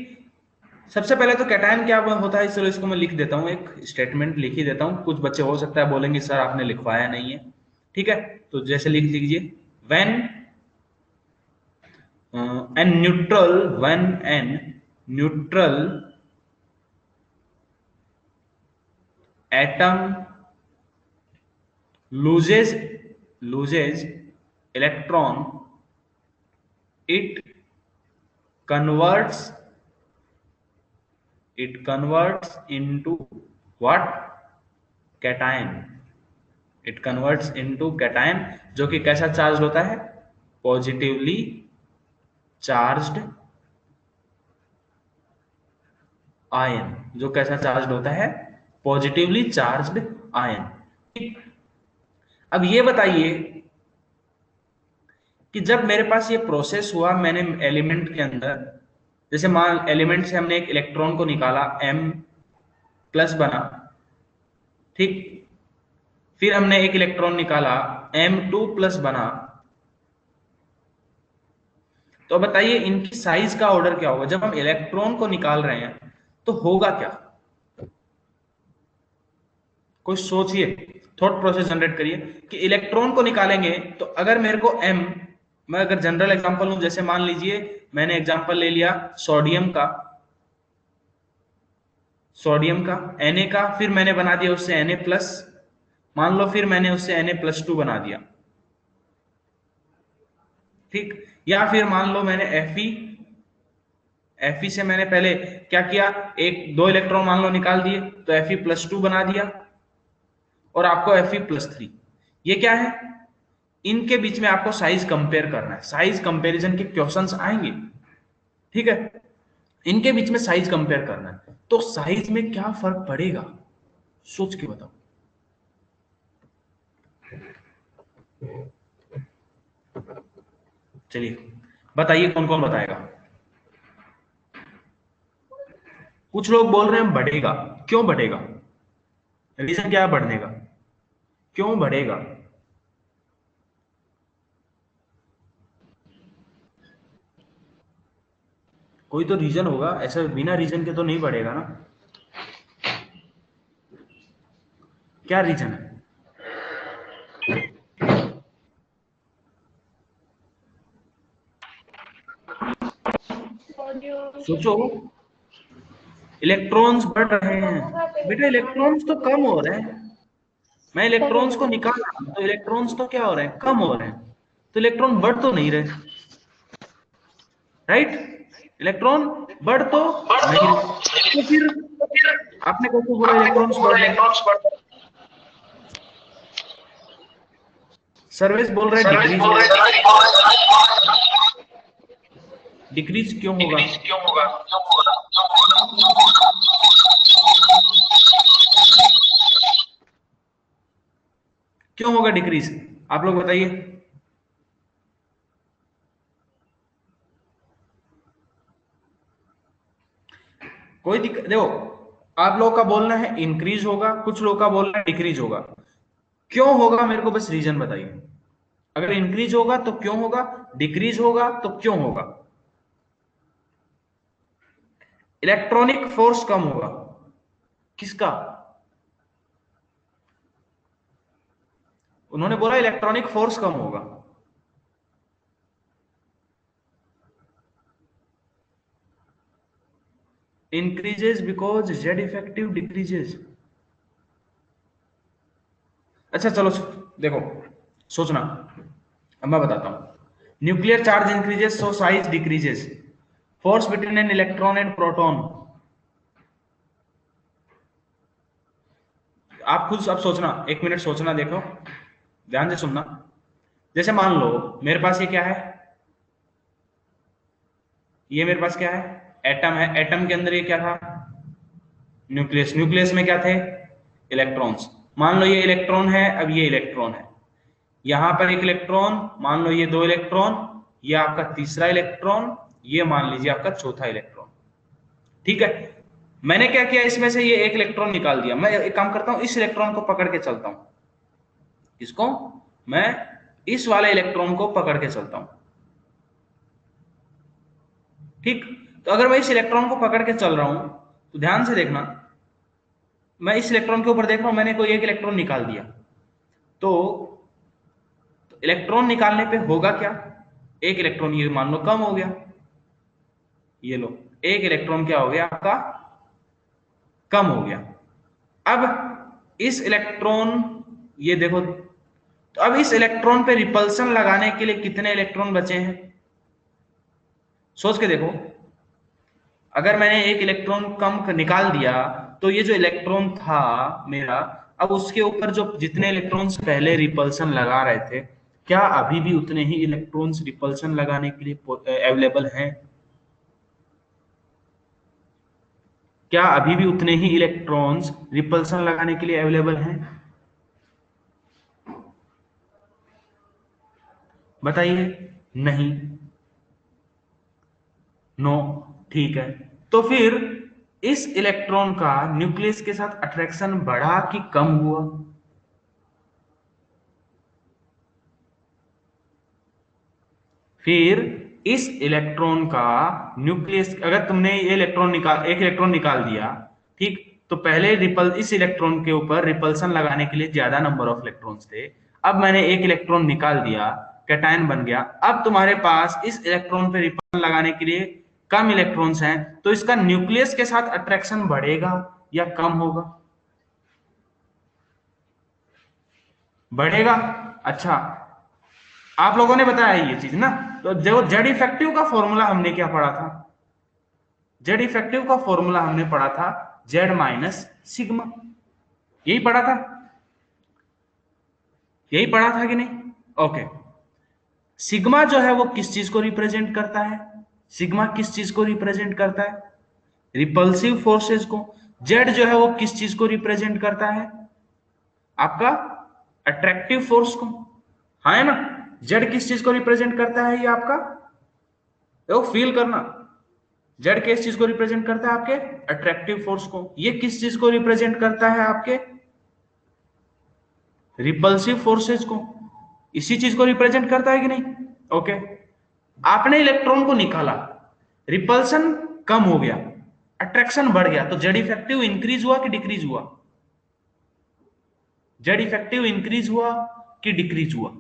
सबसे पहले तो कैटायन क्या होता है, चलो इसको मैं लिख देता हूं, एक स्टेटमेंट लिख ही देता हूं। कुछ बच्चे हो सकता है बोलेंगे सर आपने लिखवाया नहीं है, ठीक है, तो जैसे लिख लीजिए, when an neutral, when an neutral atom loses electron, it converts into what, cation। it converts into cation, जो कि कैसा चार्ज होता है, पॉजिटिवली चार्ज्ड आयन, जो कैसा चार्ज होता है, पॉजिटिवली चार्ज्ड आयन। अब ये बताइए कि जब मेरे पास ये प्रोसेस हुआ, मैंने एलिमेंट के अंदर, जैसे मान एलिमेंट से हमने एक इलेक्ट्रॉन को निकाला, M+ बना, ठीक, फिर हमने एक इलेक्ट्रॉन निकाला, M2+ बना, तो बताइए इनकी साइज का ऑर्डर क्या होगा, जब हम इलेक्ट्रॉन को निकाल रहे हैं तो होगा क्या, कोई सोचिए, थॉट प्रोसेस जनरेट करिए कि इलेक्ट्रॉन को निकालेंगे तो अगर मेरे को मैं अगर जनरल एग्जांपल लूं, जैसे मान लीजिए मैंने एग्जांपल ले लिया सोडियम का, Na का, फिर मैंने बना दिया उससे Na+, मान लो फिर मैंने उससे Na+2 बना दिया, ठीक, या फिर मान लो मैंने Fe से मैंने पहले क्या किया, 1-2 इलेक्ट्रॉन मान लो निकाल दिए तो Fe+2 बना दिया, और आपको Fe+3। ये क्या है? इनके बीच में आपको साइज कंपेयर करना है, साइज कंपैरिजन के क्वेश्चंस आएंगे, ठीक है? इनके बीच में साइज कंपेयर करना है, तो साइज में क्या फर्क पड़ेगा, सोच के बताओ। चलिए बताइए, कौन कौन बताएगा? कुछ लोग बोल रहे हैं बढ़ेगा। क्यों बढ़ेगा? रीजन क्या है बढ़ने का? क्यों बढ़ेगा? कोई तो रीजन होगा, ऐसा बिना रीजन के तो नहीं बढ़ेगा ना। क्या रीजन है? सोचो। इलेक्ट्रॉन्स बढ़ रहे हैं बेटा, इलेक्ट्रॉन्स तो कम हो रहे हैं। मैं इलेक्ट्रॉन्स को निकाल रहा हूं, तो इलेक्ट्रॉन्स तो क्या हो रहे हैं, कम हो रहे हैं। तो इलेक्ट्रॉन बढ़ तो नहीं रहे, राइट? इलेक्ट्रॉन बढ़ तो नहीं रहे, तो फिर आपने कैसे बोला इलेक्ट्रॉन्स बढ़ रहे हैं? सर्विस बोल रहे हैं डिक्रीज हो रहा है। डिक्रीज क्यों होगा? क्यों होगा डिक्रीज, आप लोग बताइए। कोई दिक्कत देखो, आप लोग का बोलना है इंक्रीज होगा, कुछ लोग का बोलना है डिक्रीज होगा। क्यों होगा मेरे को बस रीजन बताइए। अगर इंक्रीज होगा तो क्यों होगा, डिक्रीज होगा तो क्यों होगा? इलेक्ट्रॉनिक फोर्स कम होगा। किसका? उन्होंने बोला इलेक्ट्रॉनिक फोर्स कम होगा। Increases because Z effective decreases. अच्छा चलो देखो, सोचना, अब मैं बताता हूं। Nuclear charge increases so size decreases. Force between an electron and proton. आप खुद अब सोचना, 1 मिनट सोचना, देखो ध्यान से सुनना। जैसे मान लो मेरे पास ये क्या है, ये मेरे पास क्या है, एटम है। एटम के अंदर ये क्या था, न्यूक्लियस। न्यूक्लियस में क्या थे, इलेक्ट्रॉन्स। मान लो ये इलेक्ट्रॉन है, अब ये इलेक्ट्रॉन है। यहां पर एक इलेक्ट्रॉन, मान लो ये 2 इलेक्ट्रॉन, ये आपका तीसरा इलेक्ट्रॉन, ये मान लीजिए आपका चौथा इलेक्ट्रॉन, ठीक है? मैंने क्या किया, इसमें से ये एक इलेक्ट्रॉन निकाल दिया। मैं एक काम करता हूं, इस इलेक्ट्रॉन को पकड़ के चलता हूं। इसको, मैं इस वाले इलेक्ट्रॉन को पकड़ के चलता हूं, ठीक? तो अगर मैं इस इलेक्ट्रॉन को पकड़ के चल रहा हूं, तो ध्यान से देखना, मैं इस इलेक्ट्रॉन के ऊपर देख रहा हूं, मैंने कोई एक इलेक्ट्रॉन निकाल दिया। तो इलेक्ट्रॉन निकालने पे होगा क्या, एक इलेक्ट्रॉन ये मान लो कम हो गया। ये लो, एक इलेक्ट्रॉन क्या हो गया आपका, कम हो गया। अब इस इलेक्ट्रॉन, ये देखो, तो अब इस इलेक्ट्रॉन पे रिपल्सन लगाने के लिए कितने इलेक्ट्रॉन बचे हैं, सोच के देखो। अगर मैंने एक इलेक्ट्रॉन कम निकाल दिया, तो ये जो इलेक्ट्रॉन था मेरा, अब उसके ऊपर जो जितने इलेक्ट्रॉन्स पहले रिपल्सन लगा रहे थे, क्या अभी भी उतने ही इलेक्ट्रॉन्स रिपल्सन लगाने के लिए अवेलेबल हैं? क्या अभी भी उतने ही इलेक्ट्रॉन्स रिपल्सन लगाने के लिए अवेलेबल हैं? बताइए। नहीं, नो, ठीक है। तो फिर इस इलेक्ट्रॉन का न्यूक्लियस के साथ अट्रैक्शन बढ़ा कि कम हुआ? फिर इस इलेक्ट्रॉन का न्यूक्लियस, अगर तुमने ये इलेक्ट्रॉन निकाल, एक इलेक्ट्रॉन निकाल दिया, ठीक, तो पहले इस इलेक्ट्रॉन के ऊपर रिपल्सन लगाने के लिए ज्यादा नंबर ऑफ इलेक्ट्रॉन्स थे। अब मैंने एक इलेक्ट्रॉन निकाल दिया, कैटायन बन गया। अब तुम्हारे पास इस इलेक्ट्रॉन पे रिपल्सन लगाने के लिए कम इलेक्ट्रॉन्स हैं, तो इसका न्यूक्लियस के साथ अट्रैक्शन बढ़ेगा या कम होगा? बढ़ेगा। अच्छा, आप लोगों ने बताया ये चीज ना। तो जो जेड इफेक्टिव का फॉर्मूला हमने क्या पढ़ा था, जेड इफेक्टिव का फॉर्मूला हमने पढ़ा था जेड माइनस सिग्मा, यही पढ़ा था। यही पढ़ा था कि नहीं? ओके। सिग्मा जो है वो किस चीज को रिप्रेजेंट करता है? सिग्मा किस चीज को रिप्रेजेंट करता है? रिपल्सिव फोर्सेस को। जेड जो है वो किस चीज को रिप्रेजेंट करता है? आपका अट्रैक्टिव फोर्स को। हाँ है ना? जेड किस चीज को रिप्रेजेंट करता है? ये आपका देखो, फील करना। जेड किस चीज को रिप्रेजेंट करता है? आपके अट्रैक्टिव फोर्स को। ये किस चीज को रिप्रेजेंट करता है? आपके रिपल्सिव फोर्सेस को। इसी चीज को रिप्रेजेंट करता है कि नहीं? ओके। आपने इलेक्ट्रॉन को निकाला, रिपल्सन कम हो गया, अट्रैक्शन बढ़ गया, तो जेड इफेक्टिव इंक्रीज हुआ कि डिक्रीज हुआ? जेड इफेक्टिव इंक्रीज हुआ कि डिक्रीज हुआ?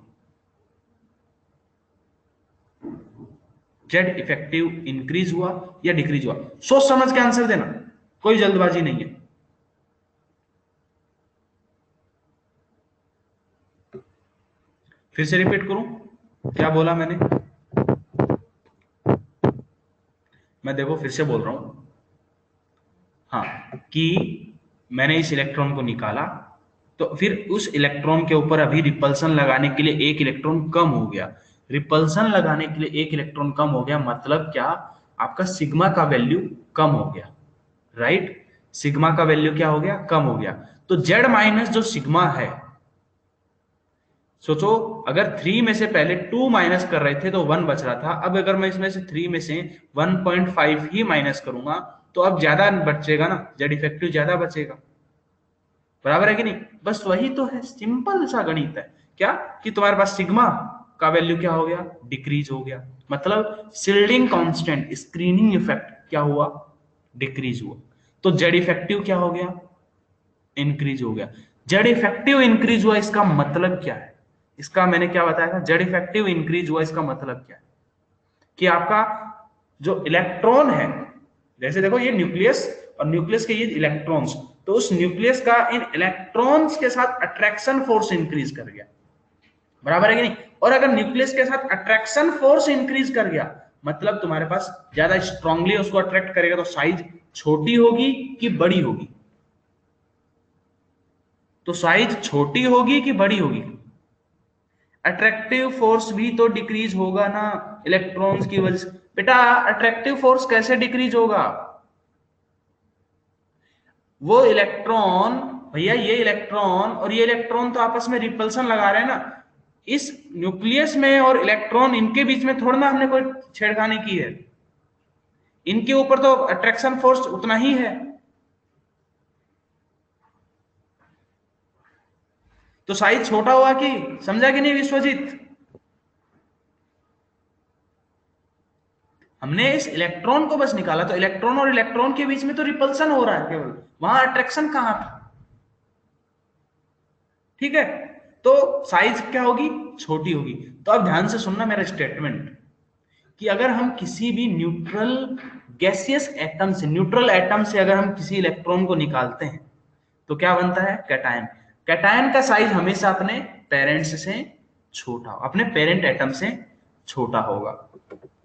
जेड इफेक्टिव इंक्रीज हुआ या डिक्रीज हुआ? सोच समझ के आंसर देना, कोई जल्दबाजी नहीं है। फिर से रिपीट करूं, क्या बोला मैंने? मैं देखो फिर से बोल रहा हूं, हाँ, कि मैंने इस इलेक्ट्रॉन को निकाला, तो फिर उस इलेक्ट्रॉन के ऊपर अभी रिपल्सन लगाने के लिए एक इलेक्ट्रॉन कम हो गया। रिपल्सन लगाने के लिए एक इलेक्ट्रॉन कम हो गया, मतलब क्या? आपका सिग्मा का वैल्यू कम हो गया, राइट? सिग्मा का वैल्यू क्या हो गया? कम हो गया। तो जेड माइनस जो सिग्मा है, सोचो, अगर 3 में से पहले 2 माइनस कर रहे थे तो 1 बच रहा था। अब अगर मैं इसमें से 3 में से 1.5 ही माइनस करूंगा तो अब ज्यादा बचेगा ना, जेड इफेक्टिव ज्यादा बचेगा। बराबर है कि नहीं? बस वही तो है, सिंपल सा गणित है। क्या कि तुम्हारे पास सिग्मा का वैल्यू क्या हो गया? डिक्रीज हो गया। मतलब शिल्डिंग कांस्टेंट, स्क्रीनिंग इफेक्ट क्या हुआ? डिक्रीज हुआ। तो जेड इफेक्टिव क्या हो गया? इंक्रीज हो गया। जेड इफेक्टिव इंक्रीज हुआ, इसका मतलब क्या है? इसका मैंने क्या बताया था? जेड इफेक्टिव इंक्रीज हुआ, इसका मतलब क्या है? कि आपका जो इलेक्ट्रॉन है, जैसे देखो ये न्यूक्लियस और न्यूक्लियस के ये इलेक्ट्रॉन्स, तो उस न्यूक्लियस का इन इलेक्ट्रॉन्स के साथ अट्रैक्शन फोर्स इंक्रीज कर गया। बराबर है कि नहीं? और अगर न्यूक्लियस के साथ अट्रैक्शन फोर्स इंक्रीज कर गया, मतलब तुम्हारे पास ज्यादा स्ट्रांगली उसको अट्रैक्ट करेगा, तो साइज छोटी होगी कि बड़ी होगी? तो साइज छोटी होगी कि बड़ी होगी? अट्रैक्टिव फोर्स भी तो डिक्रीज होगा ना इलेक्ट्रॉन्स की वजह से। बेटा अट्रैक्टिव फोर्स कैसे डिक्रीज होगा? वो इलेक्ट्रॉन, भैया ये इलेक्ट्रॉन और ये इलेक्ट्रॉन तो आपस में रिपल्सन लगा रहे हैं ना। इस न्यूक्लियस में और इलेक्ट्रॉन, इनके बीच में थोड़ा ना हमने कोई छेड़खानी की है। इनके ऊपर तो अट्रैक्शन फोर्स उतना ही है। तो साइज छोटा हुआ कि? समझा कि नहीं विश्वजीत? हमने इस इलेक्ट्रॉन को बस निकाला, तो इलेक्ट्रॉन और इलेक्ट्रॉन के बीच में तो रिपल्सन हो रहा है केवल, वहां अट्रैक्शन कहां था? ठीक है, तो साइज क्या होगी? छोटी होगी। तो अब ध्यान से सुनना मेरा स्टेटमेंट, कि अगर हम किसी भी न्यूट्रल गैसियस एटम से, न्यूट्रल एटम से अगर हम किसी इलेक्ट्रॉन को निकालते हैं तो क्या बनता है? कैटायन। कैटायन का साइज हमेशा अपने पेरेंट्स से छोटा, अपने पेरेंट एटम से छोटा होगा।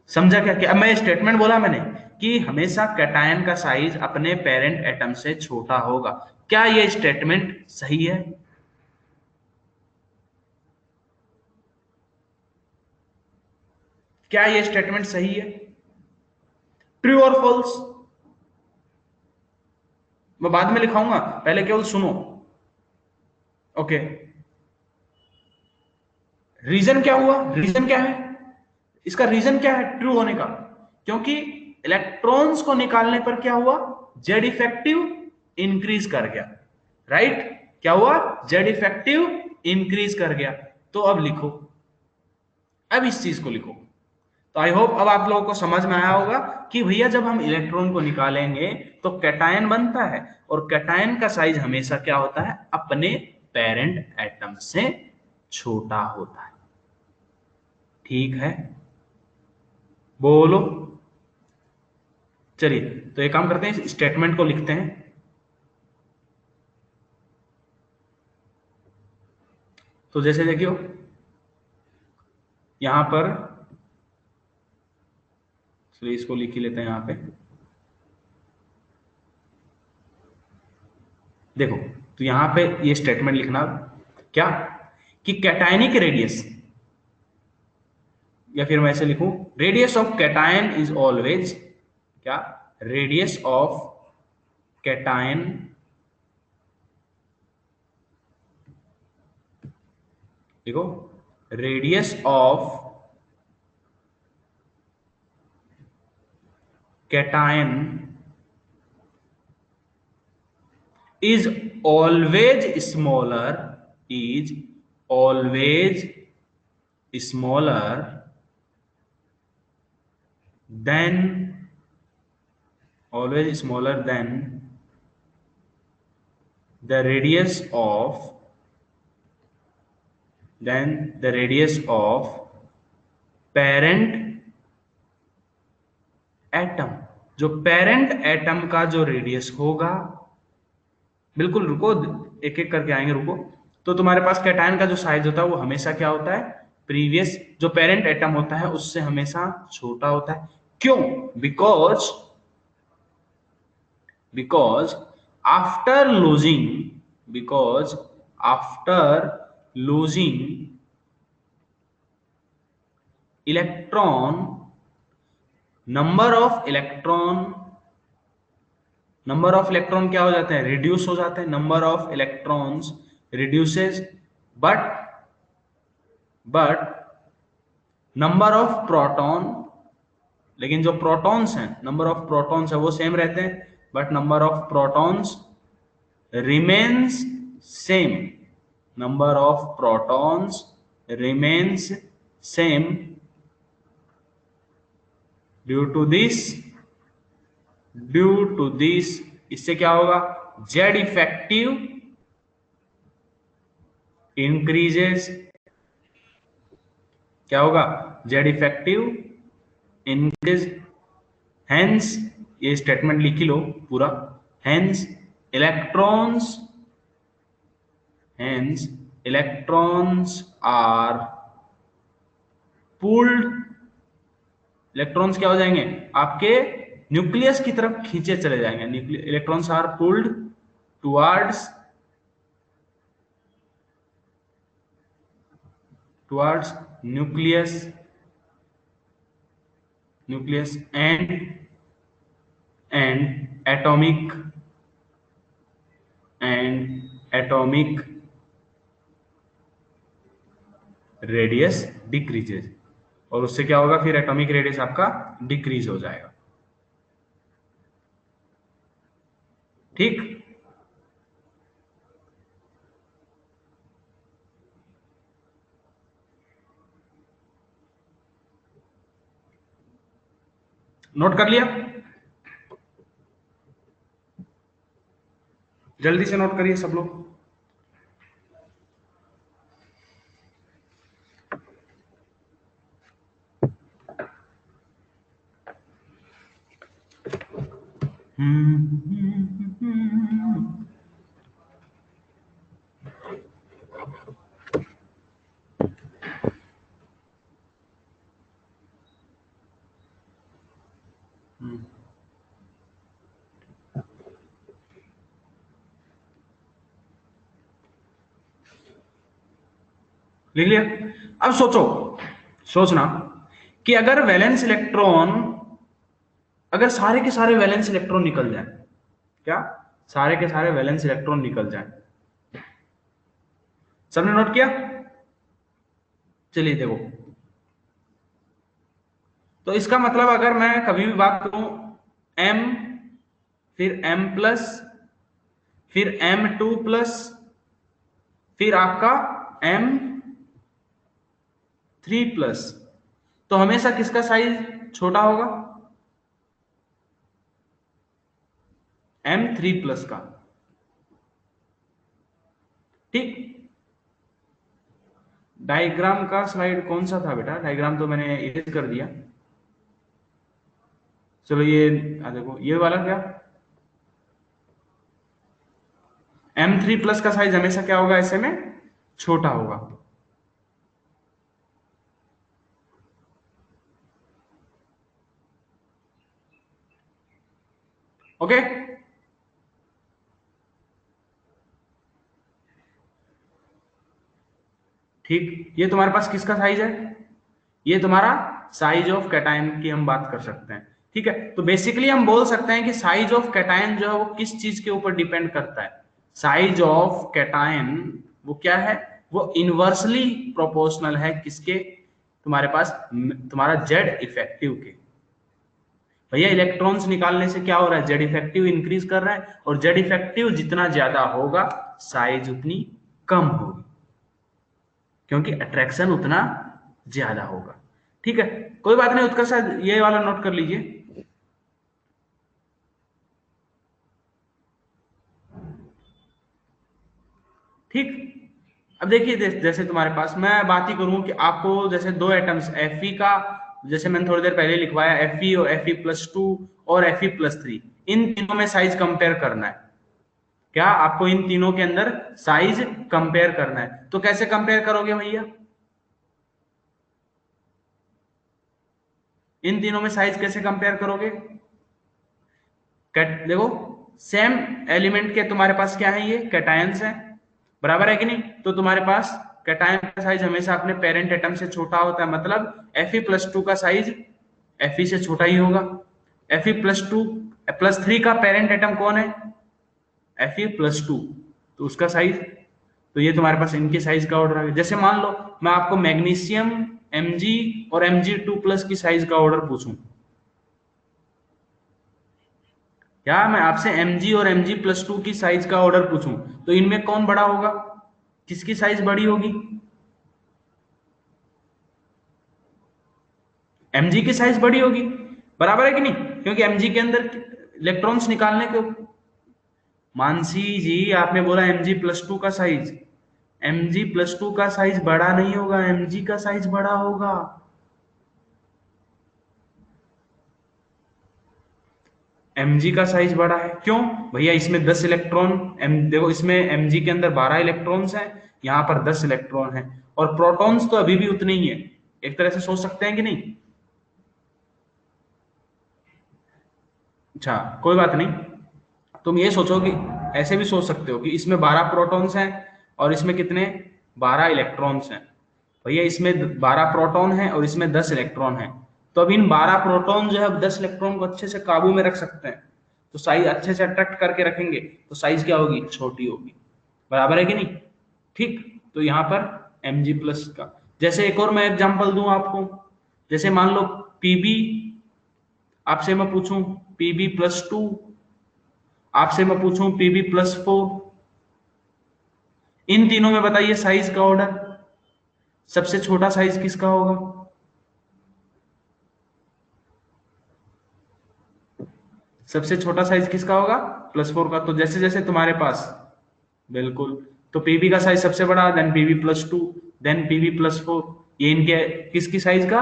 समझा क्या? क्या मैं स्टेटमेंट बोला मैंने कि हमेशा कैटायन का साइज अपने पेरेंट एटम से छोटा होगा। क्या ये स्टेटमेंट सही है? क्या ये स्टेटमेंट सही है? ट्रू और फॉल्स मैं बाद में लिखाऊंगा, पहले केवल सुनो। ओके, रीजन क्या हुआ? रीजन क्या है इसका? रीजन क्या है ट्रू होने का? क्योंकि इलेक्ट्रॉन्स को निकालने पर क्या हुआ? जेड इफेक्टिव इंक्रीज कर गया, राइट? क्या हुआ? जेड इफेक्टिव इंक्रीज कर गया। तो अब लिखो, अब इस चीज को लिखो। तो आई होप अब आप लोगों को समझ में आया होगा कि भैया जब हम इलेक्ट्रॉन को निकालेंगे तो कैटायन बनता है, और कैटायन का साइज हमेशा क्या होता है? अपने पेरेंट एटम से छोटा होता है। ठीक है, बोलो। चलिए, तो एक काम करते हैं, इस स्टेटमेंट को लिखते हैं। तो जैसे देखियो यहां पर, चलिए इसको लिख ही लेते हैं यहां पे। देखो, तो यहां पे ये स्टेटमेंट लिखना क्या, कि कैटायनिक रेडियस, या फिर मैं ऐसे लिखूं, radius of cation is always क्या, रेडियस ऑफ कैटायन देखो, radius of cation is always smaller, is always smaller than, always smaller than the radius of, than the radius of parent atom. जो पेरेंट एटम का जो रेडियस होगा, बिल्कुल रुको, एक एक करके आएंगे, रुको। तो तुम्हारे पास कैटायन का जो साइज होता है वो हमेशा क्या होता है, प्रीवियस जो पेरेंट एटम होता है उससे हमेशा छोटा होता है। क्यों? Because after losing, because after losing electron, number of electron क्या हो जाते हैं, रिड्यूस हो जाते हैं, number of electrons reduces, but number of proton, लेकिन जो प्रोटॉन्स हैं, नंबर ऑफ प्रोटॉन्स है वो सेम रहते हैं, but number of protons remains same, number of protons remains same due to this, इससे क्या होगा, जेड इफेक्टिव इंक्रीजेस, क्या होगा, जेड इफेक्टिव इंक्रीज, हेंस ये स्टेटमेंट लिख लो पूरा, hence electrons are pulled, electrons क्या हो जाएंगे, आपके न्यूक्लियस की तरफ खींचे चले जाएंगे, electrons are pulled towards nucleus and atomic radius decreases, और उससे क्या होगा, फिर एटॉमिक रेडियस आपका डिक्रीज हो जाएगा। ठीक, नोट कर लिया, जल्दी से नोट करिए सब लोग। लिख लिया। अब सोचना कि अगर वैलेंस इलेक्ट्रॉन, अगर सारे के सारे वैलेंस इलेक्ट्रॉन निकल जाए, क्या सारे के सारे वैलेंस इलेक्ट्रॉन निकल जाए, सबने नोट किया? चलिए देखो, तो इसका मतलब अगर मैं कभी भी बात करूं m, फिर m प्लस, फिर m2 प्लस, फिर आपका m3 प्लस, तो हमेशा किसका साइज छोटा होगा, m3 प्लस का। ठीक, डायग्राम का स्लाइड कौन सा था बेटा, डायग्राम तो मैंने इरेज कर दिया। चलो ये देखो, ये वाला क्या, m3 प्लस का साइज हमेशा क्या होगा, ऐसे में छोटा होगा। ओके, ठीक, ये तुम्हारे पास किसका साइज है, ये तुम्हारा साइज ऑफ कैटायन की हम बात कर सकते हैं। ठीक है, तो बेसिकली हम बोल सकते हैं कि साइज ऑफ कैटायन जो है वो किस चीज के ऊपर डिपेंड करता है। साइज ऑफ कैटायन वो क्या है, वो इनवर्सली प्रोपोर्शनल है किसके, तुम्हारे पास तुम्हारा जेड इफेक्टिव के। भैया इलेक्ट्रॉन्स निकालने से क्या हो रहा है, जेड इफेक्टिव इंक्रीज कर रहा है, और जेड इफेक्टिव जितना ज्यादा होगा साइज उतनी कम होगी, क्योंकि अट्रैक्शन उतना ज्यादा होगा। ठीक है, कोई बात नहीं, उत्कर्ष सर ये वाला नोट कर लीजिए। ठीक, अब देखिए जैसे तुम्हारे पास मैं बात ही करूं कि आपको जैसे दो एटम्स Fe का, जैसे मैंने थोड़ी देर पहले लिखवाया Fe और Fe+2 और Fe+3, इन तीनों में साइज कंपेयर करना है। क्या आपको इन तीनों के अंदर साइज कंपेयर करना है, तो कैसे कंपेयर करोगे भैया, इन तीनों में साइज कैसे कंपेयर करोगे। देखो सेम एलिमेंट के तुम्हारे पास क्या है, ये कैटायंस है, बराबर है कि नहीं, तो तुम्हारे पास कैटायन का साइज हमेशा अपने पेरेंट एटम से छोटा होता है, मतलब Fe+2 का साइज Fe से छोटा ही होगा। Fe+2+3 का पेरेंट एटम कौन है, Fe+2, तो उसका साइज, तो ये तुम्हारे पास इनके साइज का ऑर्डर आ गया। जैसे मान लो मैं आपको मैग्नीशियम Mg और Mg2+ की साइज का ऑर्डर पूछूं, क्या मैं आपसे Mg और Mg+2 की साइज का ऑर्डर पूछूं, तो इनमें कौन बड़ा होगा, किसकी साइज बड़ी होगी, Mg की साइज बड़ी होगी, बराबर है कि नहीं, क्योंकि Mg के अंदर इलेक्ट्रॉन्स निकालने के। मानसी जी आपने बोला Mg+2 का साइज, Mg+2 का साइज बड़ा नहीं होगा, Mg का साइज बड़ा होगा। Mg का साइज बड़ा है, क्यों भैया, इसमें 10 इलेक्ट्रॉन, देखो इसमें Mg के अंदर 12 इलेक्ट्रॉन्स हैं, यहाँ पर 10 इलेक्ट्रॉन हैं, और प्रोटॉन्स तो अभी भी उतने ही है, एक तरह से सोच सकते हैं कि नहीं। अच्छा कोई बात नहीं, तुम ये सोचो कि ऐसे भी सोच सकते हो कि इसमें 12 प्रोटॉन्स हैं और इसमें कितने 12 इलेक्ट्रॉन्स हैं। भैया इसमें 12 प्रोटॉन है और इसमें 10 इलेक्ट्रॉन है, तो अब इन 12 प्रोटॉन जो है 10 इलेक्ट्रॉन को अच्छे से काबू में रख सकते हैं, तो साइज अच्छे से अट्रैक्ट करके रखेंगे, तो साइज क्या होगी, छोटी होगी, बराबर है कि नहीं। ठीक, तो यहाँ पर Mg+ का, जैसे एक और मैं एग्जांपल दूं आपको, जैसे मान लो Pb, आपसे मैं पूछूं Pb+2, आपसे मैं पूछूं Pb+4, इन तीनों में बताइए साइज का ऑर्डर, सबसे छोटा साइज किसका होगा, सबसे छोटा साइज किसका होगा, +4 का। तो जैसे जैसे तुम्हारे पास, बिल्कुल, तो Pb का साइज सबसे बड़ा, देन Pb+2, देन Pb+4, ये इनके किसकी साइज का,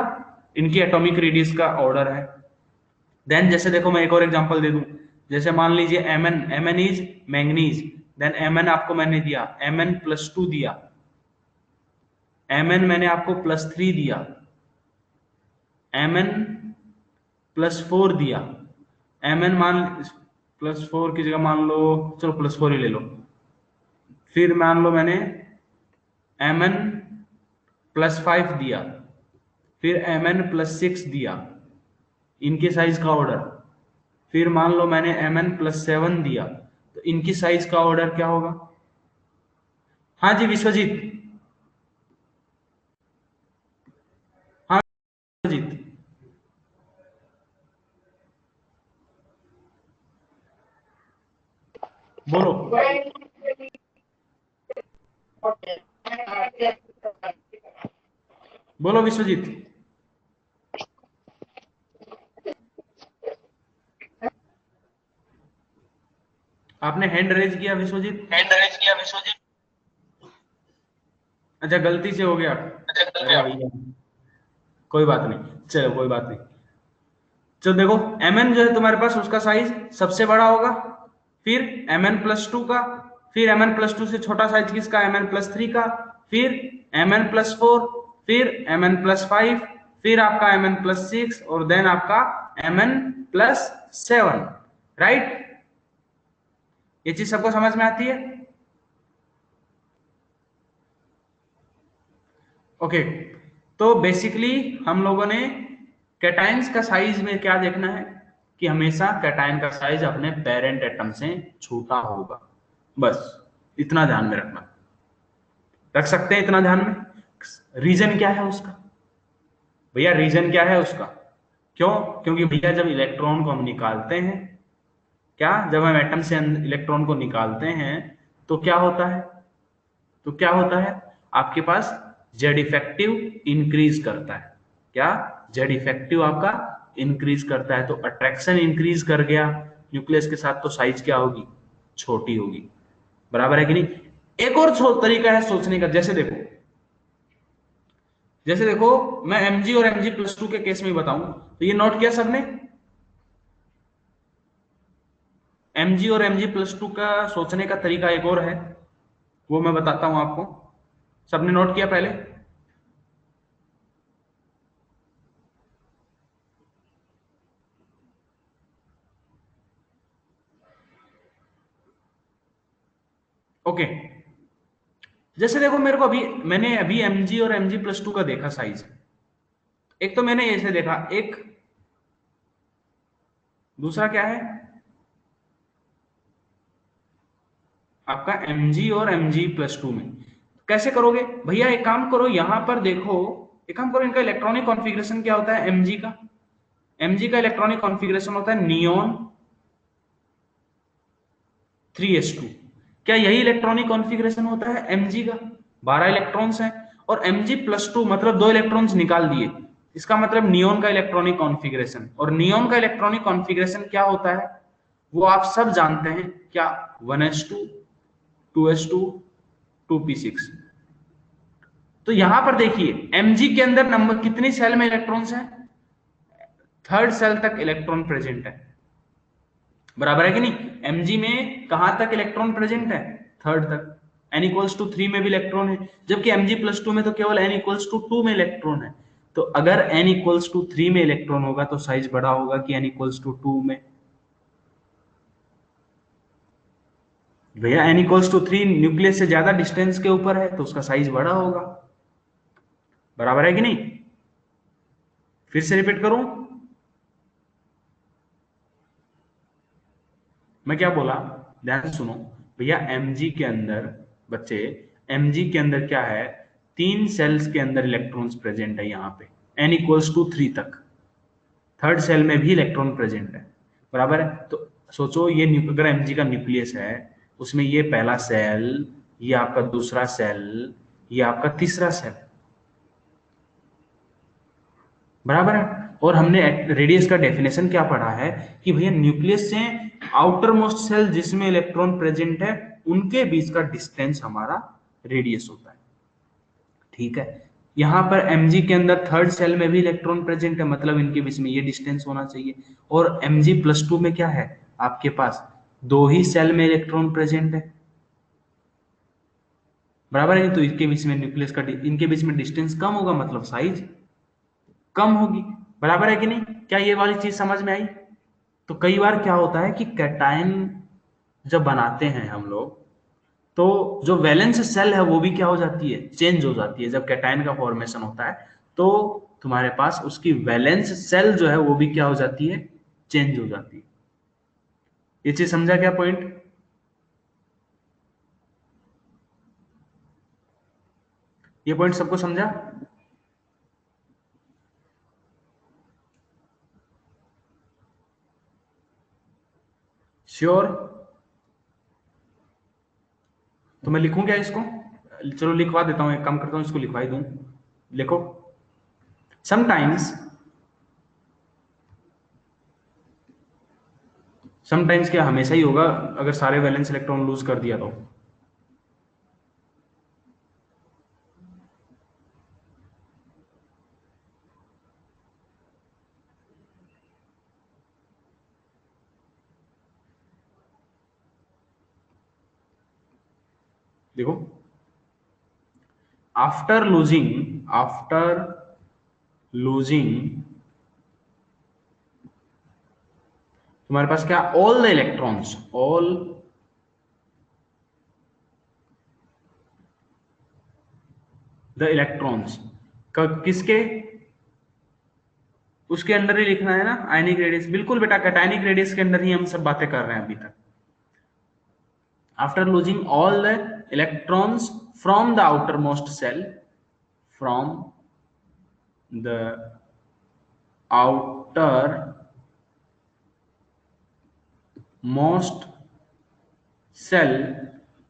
इनकी एटॉमिक रेडियस का ऑर्डर है। देन जैसे देखो मैं एक और एग्जांपल दे दूं, जैसे मान लीजिए Mn is manganese, then Mn आपको मैंने दिया, Mn+2 दिया, Mn मैंने आपको +3 दिया, Mn+4 दिया, Mn मान +4 की जगह मान लो, चलो +4 ही ले लो, फिर मान लो मैंने Mn+5 दिया, फिर Mn+6 दिया, इनके साइज का ऑर्डर, फिर मान लो मैंने Mn+7 दिया, तो इनकी साइज का ऑर्डर क्या होगा। हाँ जी विश्वजीत, हाँ विश्वजीत, बोलो, बोलो विश्वजीत, आपने हैंड रेज किया विश्वजीत, हैंड रेज किया विश्वजीत, अच्छा गलती से हो गया, अरे भैया कोई बात नहीं, चलो कोई बात नहीं। तो देखो Mn जो है तुम्हारे पास, उसका साइज सबसे बड़ा होगा, फिर Mn+2 का, फिर Mn+2 से छोटा साइज किसका, Mn+3 का, फिर Mn+4, फिर Mn+5, फिर आपका Mn+6, और देन आपका Mn+7, राइट। ये चीज सबको समझ में आती है। ओके, तो बेसिकली हम लोगों ने कैटायंस का साइज में क्या देखना है कि हमेशा कैटायन का साइज अपने पेरेंट एटम से छोटा होगा, बस इतना ध्यान में रखना, रख सकते हैं इतना ध्यान में। रीजन क्या है उसका भैया, रीजन क्या है उसका, क्यों? क्योंकि भैया जब इलेक्ट्रॉन को हम निकालते हैं, क्या जब हम एटम से इलेक्ट्रॉन को निकालते हैं तो क्या होता है, तो क्या होता है आपके पास जेड इफेक्टिव इंक्रीज करता है, क्या जेड इफेक्टिव आपका इंक्रीज करता है, तो अट्रैक्शन इंक्रीज कर गया न्यूक्लियस के साथ, तो साइज क्या होगी, छोटी होगी, बराबर है कि नहीं। एक और तरीका है सोचने का, जैसे देखो मैं mg और mg+2 के केस में बताऊं, तो ये नोट किया सबने, mg और mg+2 का सोचने का तरीका एक और है, वो मैं बताता हूं आपको, सबने नोट किया पहले? ओके, जैसे देखो मेरे को मैंने अभी mg और mg+2 का देखा साइज, एक तो मैंने ऐसे देखा, एक दूसरा क्या है आपका mg और mg+2 में कैसे करोगे भैया, एक काम करो यहां पर देखो, एक काम करो, इनका इलेक्ट्रॉनिक कॉन्फ़िगरेशन क्या होता है, mg का इलेक्ट्रॉनिक कॉन्फ़िगरेशन होता है नियोन 3s2, क्या यही इलेक्ट्रॉनिक कॉन्फ़िगरेशन होता है mg का, 12 इलेक्ट्रॉन्स हैं, और mg+2 मतलब 2 इलेक्ट्रॉन्स निकाल दिए, इसका मतलब नियोन का इलेक्ट्रॉनिक कॉन्फ़िगरेशन, और नियोन का इलेक्ट्रॉनिक कॉन्फ़िगरेशन क्या होता है वो आप सब जानते हैं, क्या 1s2 2s2 2p6। तो यहां पर देखिए mg के अंदर नंबर कितनी सेल में इलेक्ट्रॉन्स हैं, थर्ड सेल तक इलेक्ट्रॉन प्रेजेंट है, बराबर है कि नहीं। mg में कहां तक इलेक्ट्रॉन प्रेजेंट है, थर्ड तक, n=3 में भी इलेक्ट्रॉन है, जबकि mg+2 में तो केवल n=2 में इलेक्ट्रॉन है, तो अगर n=3 में इलेक्ट्रॉन होगा तो साइज बड़ा होगा कि n=2 में, भैया n=3 न्यूक्लियस से ज्यादा डिस्टेंस के ऊपर है तो उसका साइज बड़ा होगा, बराबर है कि नहीं। फिर से रिपीट करूं, मैं क्या बोला, ध्यान से सुनो भैया, mg के अंदर बच्चे, mg के अंदर क्या है, 3 सेल्स के अंदर इलेक्ट्रॉन्स प्रेजेंट है, यहाँ पे n=3 तक, थर्ड सेल में भी इलेक्ट्रॉन प्रेजेंट है, बराबर है। तो सोचो ये अगर mg का न्यूक्लियस है, उसमें ये पहला सेल, ये आपका दूसरा सेल, ये आपका तीसरा सेल, बराबर है। और हमने रेडियस का डेफिनेशन क्या पढ़ा है कि भैया न्यूक्लियस से आउटर मोस्ट सेल जिसमें इलेक्ट्रॉन प्रेजेंट है उनके बीच का डिस्टेंस हमारा रेडियस होता है, ठीक है। यहां पर mg के अंदर थर्ड सेल में भी इलेक्ट्रॉन प्रेजेंट है, मतलब इनके बीच में ये डिस्टेंस होना चाहिए, और mg+2 में क्या है आपके पास, 2 ही सेल में इलेक्ट्रॉन प्रेजेंट है, बराबर है। तो इनके बीच में न्यूक्लियस का इनके बीच में डिस्टेंस कम होगा, मतलब साइज कम होगी, बराबर है कि नहीं। क्या ये वाली चीज समझ में आई। तो कई बार क्या होता है कि कैटायन जब बनाते हैं हम लोग, तो जो वैलेंस सेल है वो भी क्या हो जाती है, चेंज हो जाती है, जब कैटायन का फॉर्मेशन होता है तो तुम्हारे पास उसकी वैलेंस सेल जो है वो भी क्या हो जाती है, चेंज हो जाती है। ये चीज समझा क्या पॉइंट, ये पॉइंट सबको समझा। श्योर। तो मैं लिखूं क्या इसको, चलो लिखवा देता हूं, एक काम करता हूं इसको लिखवा ही दूं, लिखो। समटाइम्स क्या हमेशा ही होगा, अगर सारे वैलेंस इलेक्ट्रॉन लूज कर दिया तो देखो, आफ्टर लूजिंग तुम्हारे पास क्या, all the electrons, all the electrons किसके, उसके अंदर ही लिखना है ना, आयनिक रेडियस। बिल्कुल बेटा, कैटायनिक रेडियस के अंदर ही हम सब बातें कर रहे हैं अभी तक। After losing all the electrons from the outer most shell, from the outer most shell,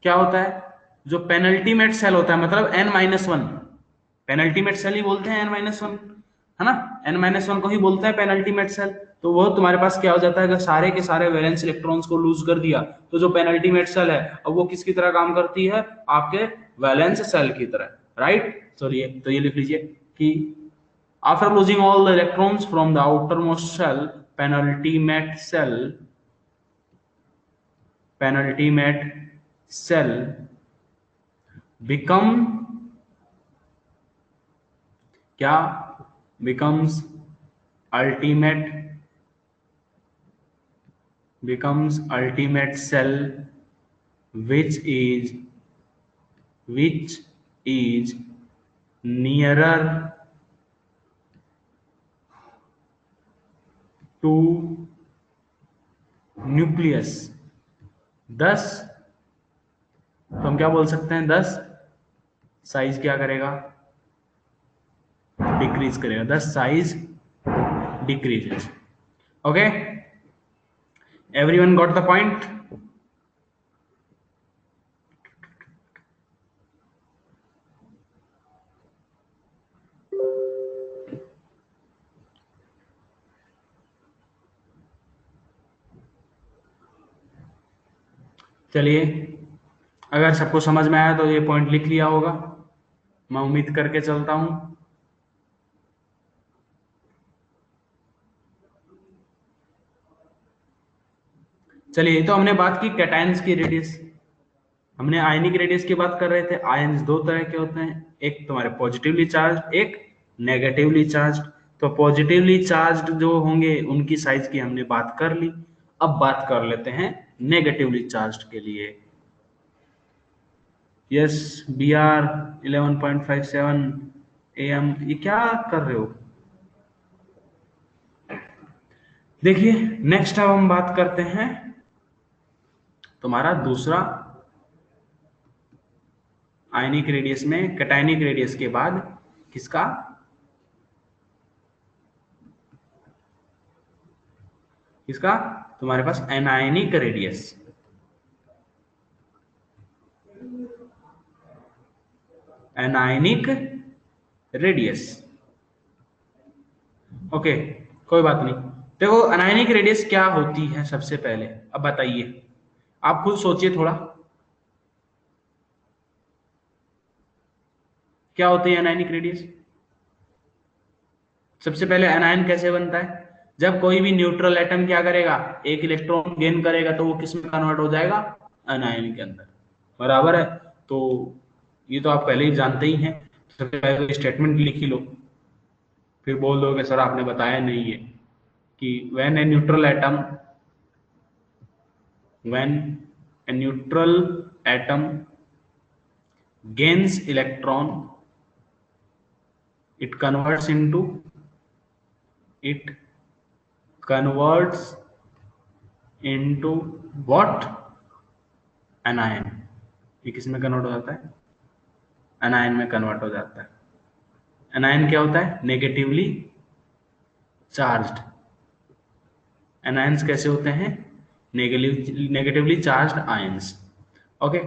क्या होता है, जो पेनल्टीमेट सेल होता है, मतलब n-1, पेनल्टीमेट सेल ही बोलते हैं n-1, है ना, n-1 को ही बोलते हैं पेनल्टीमेट सेल। तो वो तुम्हारे पास क्या हो जाता है, अगर सारे के सारे वैलेंस इलेक्ट्रॉन्स को लूज कर दिया तो जो पेनल्टीमेट सेल है अब वो किसकी तरह काम करती है, आपके वैलेंस सेल की तरह, राइट। चलिए तो ये लिख लीजिए कि after losing all the electrons from the outer most shell, penultimate shell becomes ultimate cell, which is nearer to nucleus। 10, तो हम क्या बोल सकते हैं, 10 साइज क्या करेगा, डिक्रीज करेगा, 10 size decreases. Okay, everyone got the point. चलिए, अगर सबको समझ में आया तो ये पॉइंट लिख लिया होगा, मैं उम्मीद करके चलता हूं। चलिए, तो हमने बात की कैटायंस की रेडियस, हमने आयनिक रेडियस की बात कर रहे थे। आयन्स दो तरह के होते हैं, एक तुम्हारे पॉजिटिवली चार्ज, एक नेगेटिवली चार्ज। तो पॉजिटिवली चार्ज जो होंगे उनकी साइज की हमने बात कर ली। अब बात कर लेते हैं नेगेटिवली चार्ज के लिए। यस, BR 11.57 AM, ये क्या कर रहे हो? देखिए, नेक्स्ट अब हम बात करते हैं तुम्हारा दूसरा आयनिक रेडियस में, कैटायनिक रेडियस के बाद किसका, तुम्हारे पास anionic radius. Anionic radius, okay, कोई बात नहीं। देखो, एनायनिक रेडियस क्या होती है सबसे पहले, अब बताइए, आप खुद सोचिए थोड़ा, क्या होती है एनायनिक रेडियस। सबसे पहले एनायन कैसे बनता है, जब कोई भी न्यूट्रल एटम क्या करेगा, एक इलेक्ट्रॉन गेन करेगा तो वो किस में कन्वर्ट हो जाएगा, एनायन के अंदर, बराबर है। तो ये तो आप पहले ही जानते ही हैं। सबसे पहले स्टेटमेंट लिख ही लो, फिर बोल दोगे सर आपने बताया नहीं है कि when a neutral atom gains electron, it converts into what, anion। ये किस में कन्वर्ट हो जाता है, एनायन में कन्वर्ट हो जाता है। एनायन क्या होता है, नेगेटिवली चार्ज्ड। एनायंस कैसे होते हैं, नेगेटिवली चार्ज्ड आयंस। ओके,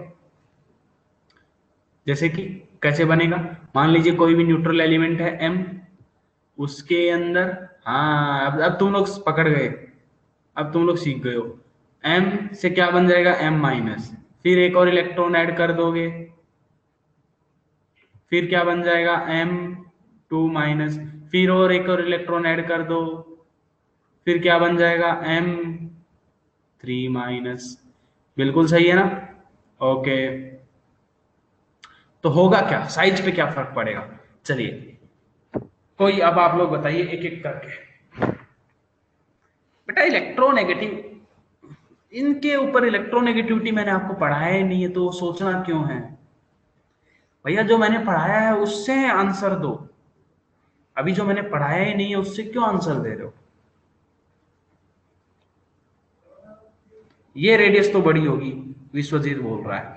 जैसे कि कैसे बनेगा, मान लीजिए कोई भी न्यूट्रल एलिमेंट है M, उसके अंदर, हाँ अब तुम लोग पकड़ गए, अब तुम लोग सीख गए हो। M से क्या बन जाएगा, M-, फिर एक और इलेक्ट्रॉन ऐड कर दोगे, फिर क्या बन जाएगा, M2-, फिर और एक और इलेक्ट्रॉन ऐड कर दो, फिर क्या बन जाएगा, M3-। बिल्कुल सही है ना, ओके। तो होगा क्या, साइज पे क्या फर्क पड़ेगा, चलिए कोई, अब आप लोग बताइए एक एक करके। बेटा इलेक्ट्रोनेगेटिव, इनके ऊपर इलेक्ट्रोनेगेटिविटी मैंने आपको पढ़ाया ही नहीं है, तो सोचना क्यों है। भैया जो मैंने पढ़ाया है उससे आंसर दो, अभी जो मैंने पढ़ाया ही नहीं है उससे क्यों आंसर दे रहे हो? ये रेडियस तो बड़ी होगी, विश्वजीत बोल रहा है।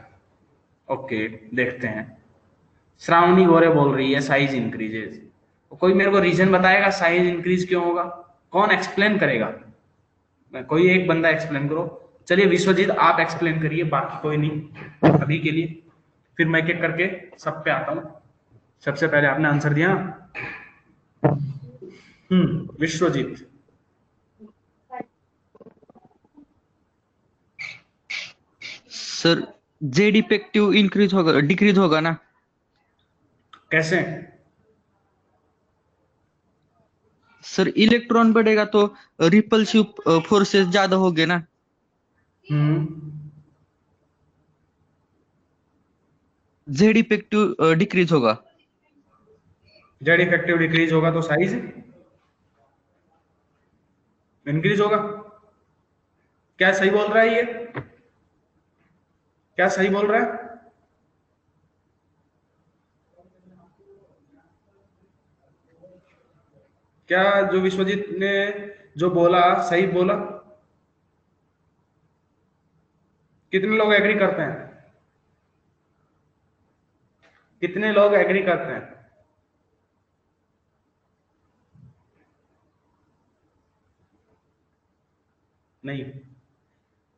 ओके, देखते हैं। श्रावणी गोरे बोल रही है साइज इंक्रीजेज। कोई मेरे को रीजन बताएगा साइज इंक्रीज क्यों होगा? कौन एक्सप्लेन करेगा? कोई एक बंदा एक्सप्लेन करो। चलिए विश्वजीत आप एक्सप्लेन करिए, बाकी कोई नहीं अभी के लिए, फिर मैं एक करके सब पे आता हूँ। सबसे पहले आपने आंसर दिया। Vishwajeet. Sir Z effective increase होगा डिक्रीज होगा ना? कैसे? सर इलेक्ट्रॉन बढ़ेगा तो रिपल्सिव फोर्सेस ज्यादा होंगे ना? जेड इफेक्टिव डिक्रीज होगा। जेड इफेक्टिव डिक्रीज होगा तो साइज इंक्रीज होगा। क्या सही बोल रहा है ये? क्या सही बोल रहा है? क्या जो विश्वजीत ने जो बोला सही बोला? कितने लोग एग्री करते हैं? कितने लोग एग्री करते हैं? नहीं।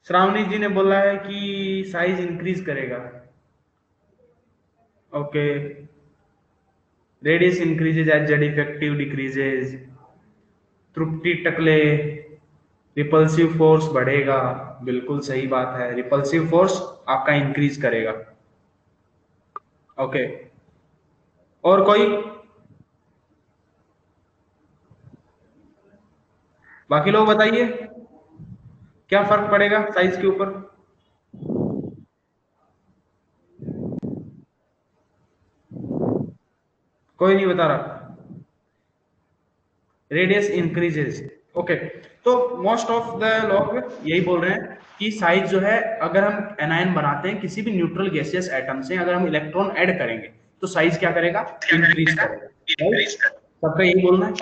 श्रावणी जी ने बोला है कि साइज इंक्रीज करेगा। Okay, radius increases as Z effective decreases. Tripti Takle, repulsive force बढ़ेगा। बिल्कुल सही बात है, रिपल्सिव फोर्स आपका इंक्रीज करेगा। ओके, और कोई? बाकी लोग बताइए क्या फर्क पड़ेगा साइज के ऊपर? कोई नहीं बता रहा। Radius increases. ओके, तो मोस्ट ऑफ द लोग यही बोल रहे हैं कि साइज जो है, अगर हम एनायन बनाते हैं किसी भी न्यूट्रल गैसियस एटम से, अगर हम इलेक्ट्रॉन ऐड करेंगे तो साइज क्या करेगा? इंक्रीज करेगा। सबका यही बोलना है।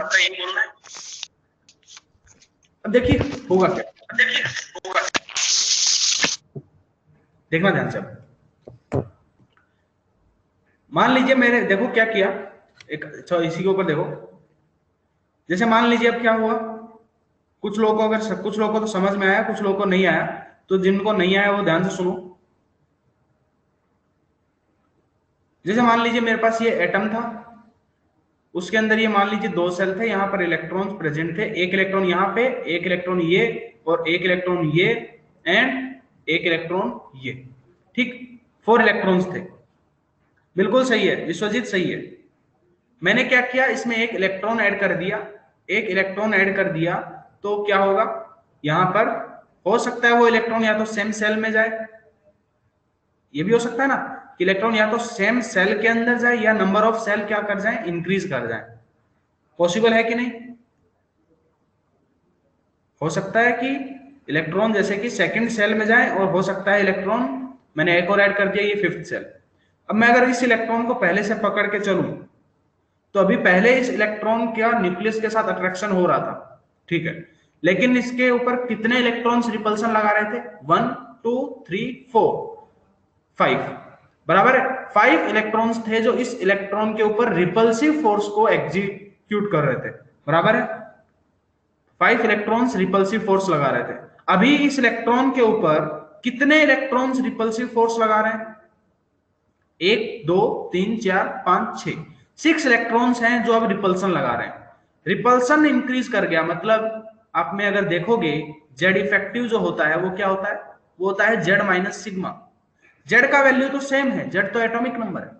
अब देखिए होगा क्या, देखना ध्यान से। मान लीजिए मैंने देखो क्या किया, एक अच्छा इसी के ऊपर देखो। जैसे मान लीजिए अब क्या हुआ, कुछ लोगों को अगर कुछ लोगों को तो समझ में आया, कुछ लोगों को नहीं आया, तो जिनको नहीं आया वो ध्यान से सुनो। जैसे मान लीजिए मेरे पास ये एटम था, उसके अंदर ये मान लीजिए दो सेल थे, यहाँ पर इलेक्ट्रॉन्स प्रेजेंट थे, एक इलेक्ट्रॉन यहाँ पे, एक इलेक्ट्रॉन ये, और एक इलेक्ट्रॉन ये, एंड एक इलेक्ट्रॉन ये। ठीक, 4 इलेक्ट्रॉन्स थे। बिल्कुल सही है विश्वजीत, सही है। मैंने क्या किया, इसमें एक इलेक्ट्रॉन ऐड कर दिया, एक इलेक्ट्रॉन ऐड कर दिया, तो क्या होगा यहां पर? हो सकता है वो इलेक्ट्रॉन या तो सेम सेल में जाए, ये भी हो सकता है ना कि इलेक्ट्रॉन या तो सेम सेल के अंदर जाए या नंबर ऑफ सेल क्या कर जाए, इंक्रीज कर जाए। पॉसिबल है कि नहीं? हो सकता है कि इलेक्ट्रॉन जैसे कि सेकंड सेल में जाए, और हो सकता है इलेक्ट्रॉन मैंने एक और ऐड कर दिया, ये 5th सेल। अब मैं अगर इस इलेक्ट्रॉन को पहले से पकड़ के चलूं, तो अभी पहले इस इलेक्ट्रॉन का न्यूक्लियस के साथ अट्रैक्शन हो रहा था, ठीक है, लेकिन इसके ऊपर कितने इलेक्ट्रॉन्स रिपल्सन लगा रहे थे? 1 2 3 4 5, बराबर है। 5 इलेक्ट्रॉन्स थे जो इस इलेक्ट्रॉन के ऊपर रिपल्सिव फोर्स को एग्जीक्यूट कर रहे थे, बराबर है। 5 इलेक्ट्रॉन्स रिपल्सिव फोर्स लगा रहे थे। अभी इस इलेक्ट्रॉन के ऊपर कितने इलेक्ट्रॉन्स रिपल्सिव फोर्स लगा रहे हैं? 1 2 3 4 5 6, 6 इलेक्ट्रॉन्स हैं जो अब रिपल्सन लगा रहे हैं। रिपल्सन इंक्रीज कर गया, मतलब आप में अगर देखोगे जेड इफेक्टिव जो होता है वो क्या होता है? वो होता है जेड माइनस सिग्मा। जेड का वैल्यू तो सेम है, जेड तो एटॉमिक नंबर है,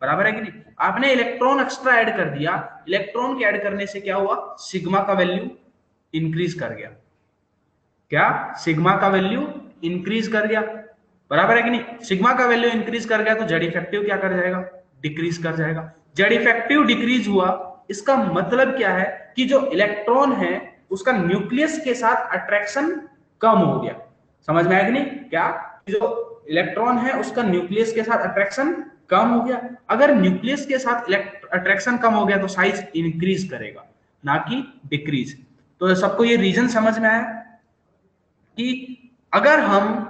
बराबर है कि नहीं? आपने इलेक्ट्रॉन एक्स्ट्रा ऐड कर दिया, इलेक्ट्रॉन के ऐड करने से क्या हुआ? सिग्मा का वैल्यू इंक्रीज कर गया। क्या? सिग्मा का वैल्यू इंक्रीज कर गया, बराबर है कि नहीं? सिग्मा का वैल्यू इंक्रीज कर गया तो जेड इफेक्टिव क्या कर जाएगा? डिक्रीज कर जाएगा। जेड इफेक्टिव डिक्रीज हुआ, इसका मतलब क्या है कि जो इलेक्ट्रॉन है उसका न्यूक्लियस के साथ अट्रैक्शन कम हो गया। समझ में आया कि नहीं? क्या जो इलेक्ट्रॉन है उसका न्यूक्लियस के साथ अट्रैक्शन कम हो गया। अगर न्यूक्लियस के साथ अट्रैक्शन कम हो गया तो साइज इंक्रीज करेगा, ना कि डिक्रीज। तो सबको ये रीजन समझ में आया कि अगर हम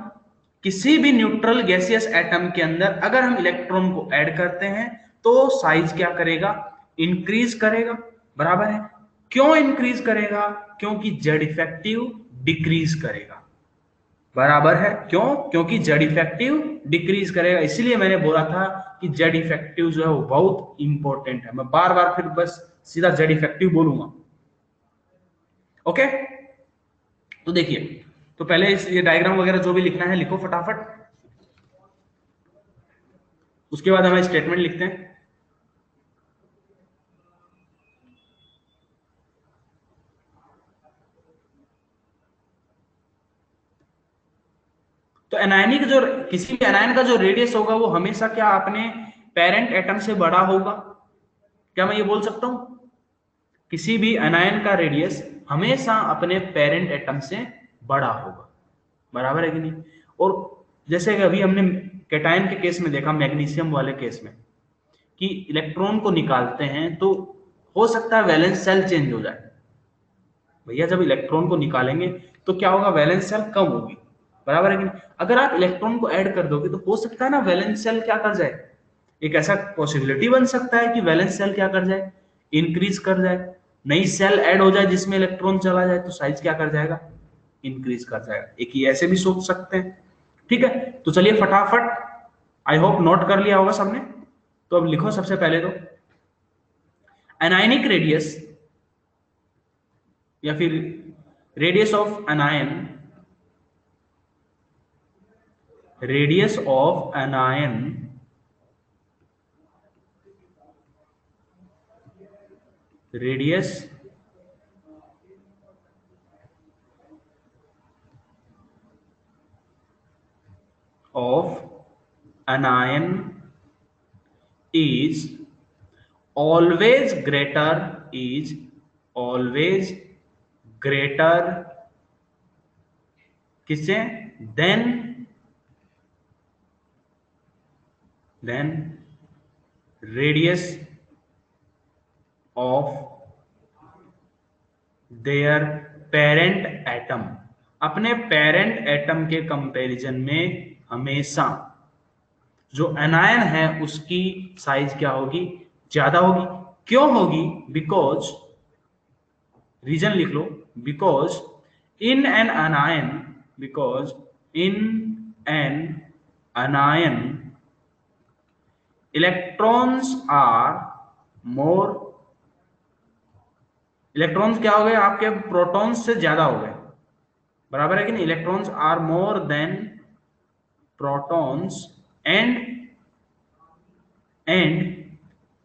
किसी भी न्यूट्रल गैसियस एटम के अंदर अगर हम इलेक्ट्रॉन को ऐड करते हैं तो साइज क्या करेगा, इंक्रीज करेगा, बराबर है। क्यों इंक्रीज करेगा, क्योंकि जेड इफेक्टिव डिक्रीज करेगा, बराबर है। क्यों, क्योंकि जेड इफेक्टिव डिक्रीज करेगा। इसलिए मैंने बोला था कि जेड इफेक्टिव जो है वो बहुत इंपॉर्टेंट है। मैं बार बार फिर बस सीधा जेड इफेक्टिव बोलूंगा। ओके, तो देखिए, तो पहले ये डायग्राम वगैरह जो भी लिखना है लिखो फटाफट, उसके बाद हम स्टेटमेंट लिखते हैं। तो एनायनिक जो किसी भी एनायन का जो रेडियस होगा वो हमेशा क्या अपने पेरेंट एटम से बड़ा होगा। क्या मैं ये बोल सकता हूं, किसी भी एनायन का रेडियस हमेशा अपने पेरेंट एटम से बड़ा होगा, बराबर है कि नहीं। और जैसे कि अभी हमने कैटायन के केस में देखा, मैग्नीशियम वाले केस में, कि इलेक्ट्रॉन को निकालते हैं तो हो सकता है वैलेंस सेल चेंज हो जाए। भैया जब इलेक्ट्रॉन को निकालेंगे तो क्या होगा, वैलेंस सेल कम होगी, बराबर है कि नहीं। अगर आप इलेक्ट्रॉन को ऐड कर दोगे तो हो सकता है ना वैलेंस सेल क्या कर जाए, एक ऐसा पॉसिबिलिटी बन सकता है कि वैलेंस सेल क्या कर जाए, इंक्रीज कर जाए। नई सेल ऐड हो जाए जिसमें इलेक्ट्रॉन चला जाए तो साइज क्या कर जाएगा, इंक्रीज कर जाएगा। एक ही ऐसे भी सोच सकते हैं, ठीक है। तो चलिए फटाफट, आई होप नोट कर लिया होगा सबने। तो अब लिखो सबसे पहले तो एनायनिक रेडियस या फिर radius of anion, radius of anion radius of anion is always greater किससे, than radius of their parent atom. अपने पेरेंट एटम के कंपैरिजन में हमेशा जो एनायन है उसकी साइज क्या होगी, ज्यादा होगी। क्यों होगी, बिकॉज, रीजन लिख लो, because in an anion, because in an anion electrons are more, electrons क्या हो गए आपके, प्रोटॉन्स से ज्यादा हो गए, बराबर है कि नहीं। Electrons are more than protons and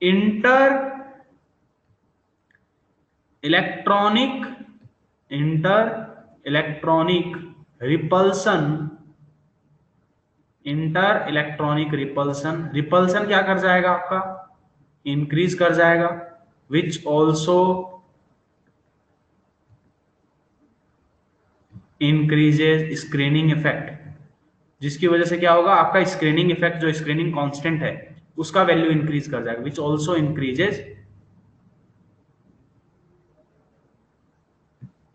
inter electronic repulsion, repulsion क्या कर जाएगा आपका, इंक्रीज कर जाएगा, which also increases screening effect, जिसकी वजह से क्या होगा, आपका स्क्रीनिंग इफेक्ट जो स्क्रीनिंग कांस्टेंट है उसका वैल्यू इंक्रीज कर जाएगा, which also increases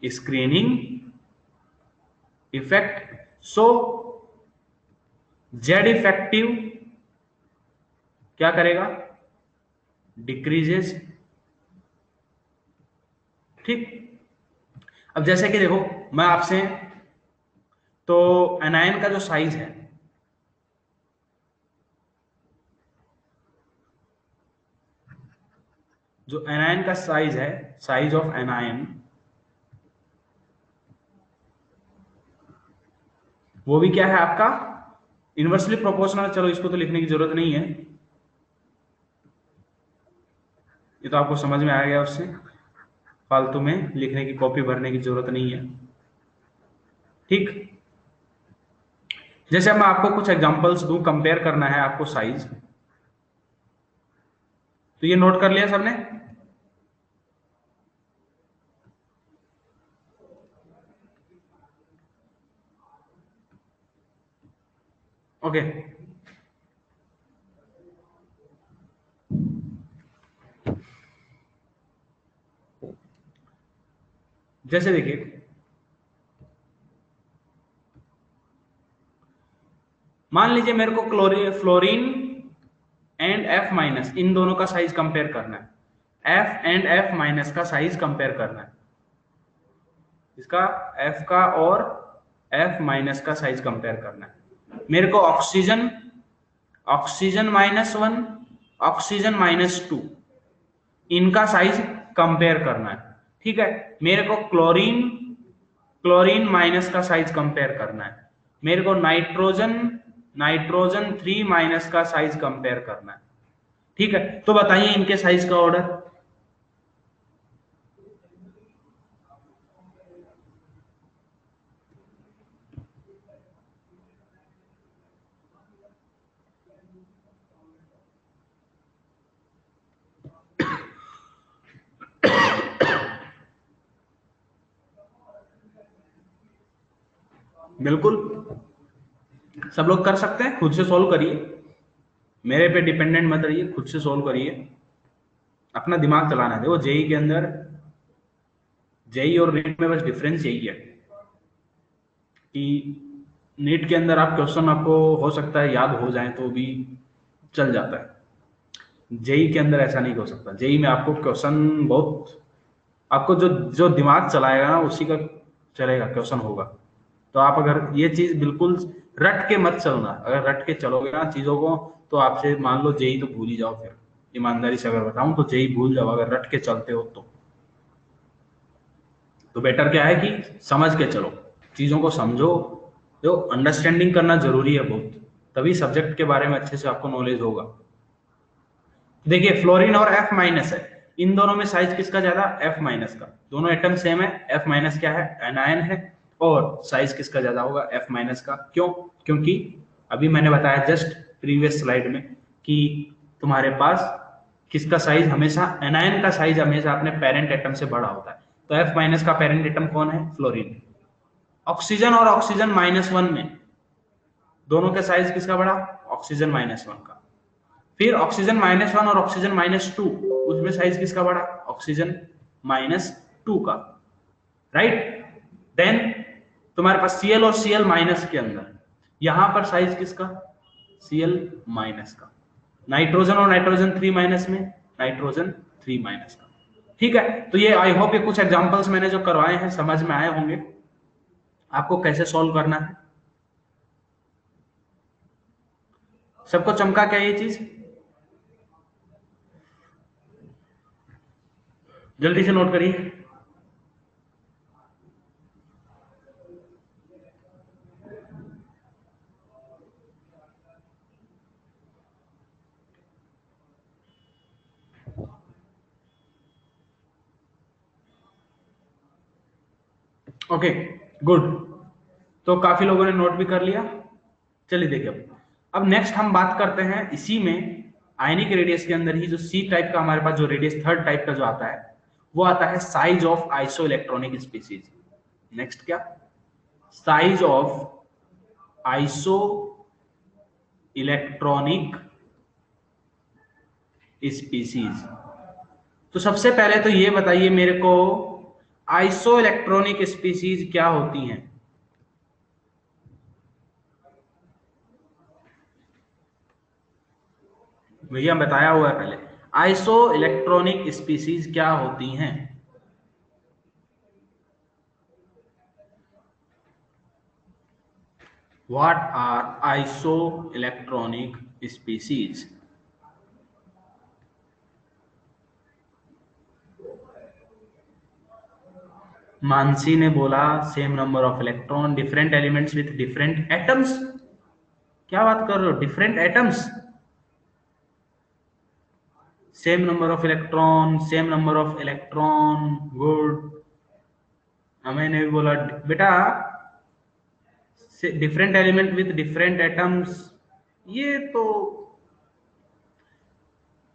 screening effect. So Z effective क्या करेगा, डिक्रीजेस, ठीक। अब जैसे कि देखो मैं आपसे, तो एनायन का जो साइज है, जो एनायन का साइज है, साइज ऑफ एनायन, वो भी क्या है आपका, इनवर्सली प्रोपोर्शनल। चलो इसको तो लिखने की जरूरत नहीं है, ये तो आपको समझ में आ गया, उससे फालतू में लिखने की कॉपी भरने की जरूरत नहीं है, ठीक। जैसे मैं आपको कुछ एग्जांपल्स दूं, कंपेयर करना है आपको साइज, तो ये नोट कर लिया सबने। ओके, जैसे देखिए, मान लीजिए मेरे को फ्लोरीन एंड F माइनस इन दोनों का साइज कंपेयर करना है, F एंड F माइनस का साइज कंपेयर करना है, इसका F का और F माइनस का साइज कंपेयर करना है। मेरे को ऑक्सीजन -1, ऑक्सीजन -2 इनका साइज कंपेयर करना है, ठीक है। मेरे को क्लोरीन माइनस का साइज कंपेयर करना है, मेरे को नाइट्रोजन 3 माइनस का साइज कंपेयर करना है, ठीक है। तो बताइए इनके साइज का ऑर्डर। बिल्कुल सब लोग कर सकते हैं, खुद से सॉल्व करिए, मेरे पे डिपेंडेंट मत रहिए, खुद से सॉल्व करिए, अपना दिमाग चलाना है। देखो जेई के अंदर, जेई और नीट में बस डिफरेंस यही है कि नीट के अंदर आप क्वेश्चन आपको हो सकता है याद हो जाए तो भी चल जाता है, जेई के अंदर ऐसा नहीं हो सकता। जेई में आपको क्वेश्चन बहुत, आपको जो दिमाग चलाएगा ना उसी का चलेगा, क्वेश्चन होगा। तो आप अगर ये चीज बिल्कुल रट के मत चलना, अगर रट के चलोगे ना चीजों को तो आपसे मान लो जेई तो भूल ही जाओ। फिर ईमानदारी से अगर बताऊं तो जेई भूल जाओ अगर रट के चलते हो तो बेटर क्या है कि समझ के चलो, चीजों को समझो, जो अंडरस्टैंडिंग करना जरूरी है बहुत, तभी सब्जेक्ट के बारे में अच्छे से आपको नॉलेज होगा। देखिए फ्लोरीन और F माइनस है, इन दोनों में साइज किसका ज्यादा? F माइनस का। दोनों एटम सेम है, F माइनस क्या है? एनायन है, और साइज किसका ज्यादा होगा? F माइनस का। क्यों? क्योंकि अभी मैंने बताया जस्ट प्रीवियस स्लाइड में कि तुम्हारे पास किसका साइज हमेशा, एनायन का साइज हमेशा अपने पेरेंट एटम से बड़ा होता है। तो F माइनस का पेरेंट एटम कौन है? फ्लोरीन। ऑक्सीजन और ऑक्सीजन -1 में दोनों का साइज किसका बड़ा? ऑक्सीजन -1 का। फिर ऑक्सीजन -1 और ऑक्सीजन -2 उसमें साइज किसका बड़ा? ऑक्सीजन -2 का, राइट। देन तुम्हारे पास Cl और Cl माइनस के अंदर यहां पर साइज किसका? Cl माइनस का। नाइट्रोजन और नाइट्रोजन 3 माइनस में नाइट्रोजन 3 माइनस का, ठीक है। तो ये आई होप ये कुछ एग्जांपल्स मैंने जो करवाए हैं समझ में आए होंगे आपको कैसे सॉल्व करना है। सबको चमका क्या ये चीज? जल्दी से नोट करिए। ओके गुड, तो काफी लोगों ने नोट भी कर लिया। चलिए देखिए अब नेक्स्ट हम बात करते हैं इसी में आयनिक रेडियस के अंदर ही जो सी टाइप का हमारे पास जो रेडियस थर्ड टाइप का जो आता है वो आता है size of isoelectronic species. Next क्या? Size of isoelectronic species. तो सबसे पहले तो ये बताइए मेरे को आइसो इलेक्ट्रॉनिक स्पीसीज क्या होती हैं? भैया बताया हुआ है पहले, आइसो इलेक्ट्रॉनिक स्पीसीज क्या होती हैं? What are isoelectronic species? Mansi ने बोला same number of electron, different elements with different atoms. क्या बात कर रहे हो? Different atoms, same number of electron, same number of electron, good. मैंने भी बोला बेटा different element with different atoms, ये तो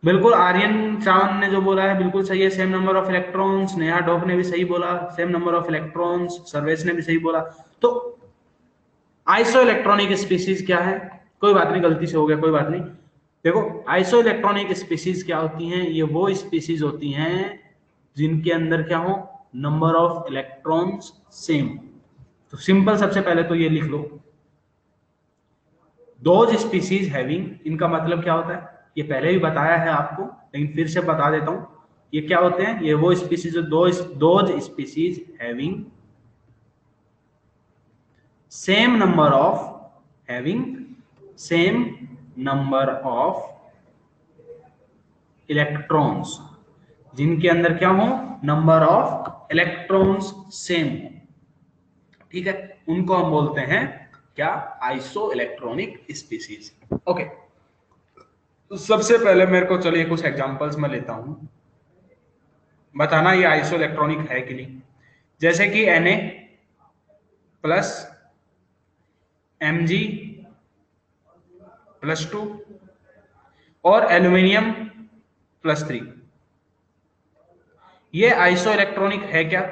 बिल्कुल आर्यन चांद ने जो बोला है बिल्कुल सही है। Same number of electrons, Neha डॉक ने भी सही बोला, same number of electrons, Sarvesh ने भी सही बोला। तो आइसो इलेक्ट्रॉनिक स्पीसीज क्या है? कोई बात नहीं, गलती से हो गया, कोई बात नहीं। देखो आइसो इलेक्ट्रॉनिक स्पीसीज क्या होती हैं? ये वो स्पीसीज होती हैं जिनके अंदर क्या हो? Number of electrons same. तो सिंपल, सबसे पहले तो ये लिख लो, दोज स्पीसीज हैविंग, इनका मतलब क्या होता है, ये पहले भी बताया है आपको, लेकिन फिर से बता देता हूं। ये क्या होते हैं, ये वो स्पीसीज जो those species having same number of having same number of electrons, जिनके अंदर क्या हो, नंबर ऑफ इलेक्ट्रॉन्स सेम हो, ठीक है, उनको हम बोलते हैं क्या, आइसो इलेक्ट्रॉनिक स्पीसीज। ओके, तो सबसे पहले मेरे को चलिए कुछ एग्जांपल्स में लेता हूं, बताना ये आइसो इलेक्ट्रॉनिक है कि नहीं। जैसे कि Na प्लस Mg +2 और एल्यूमिनियम +3, ये आइसो इलेक्ट्रॉनिक है क्या?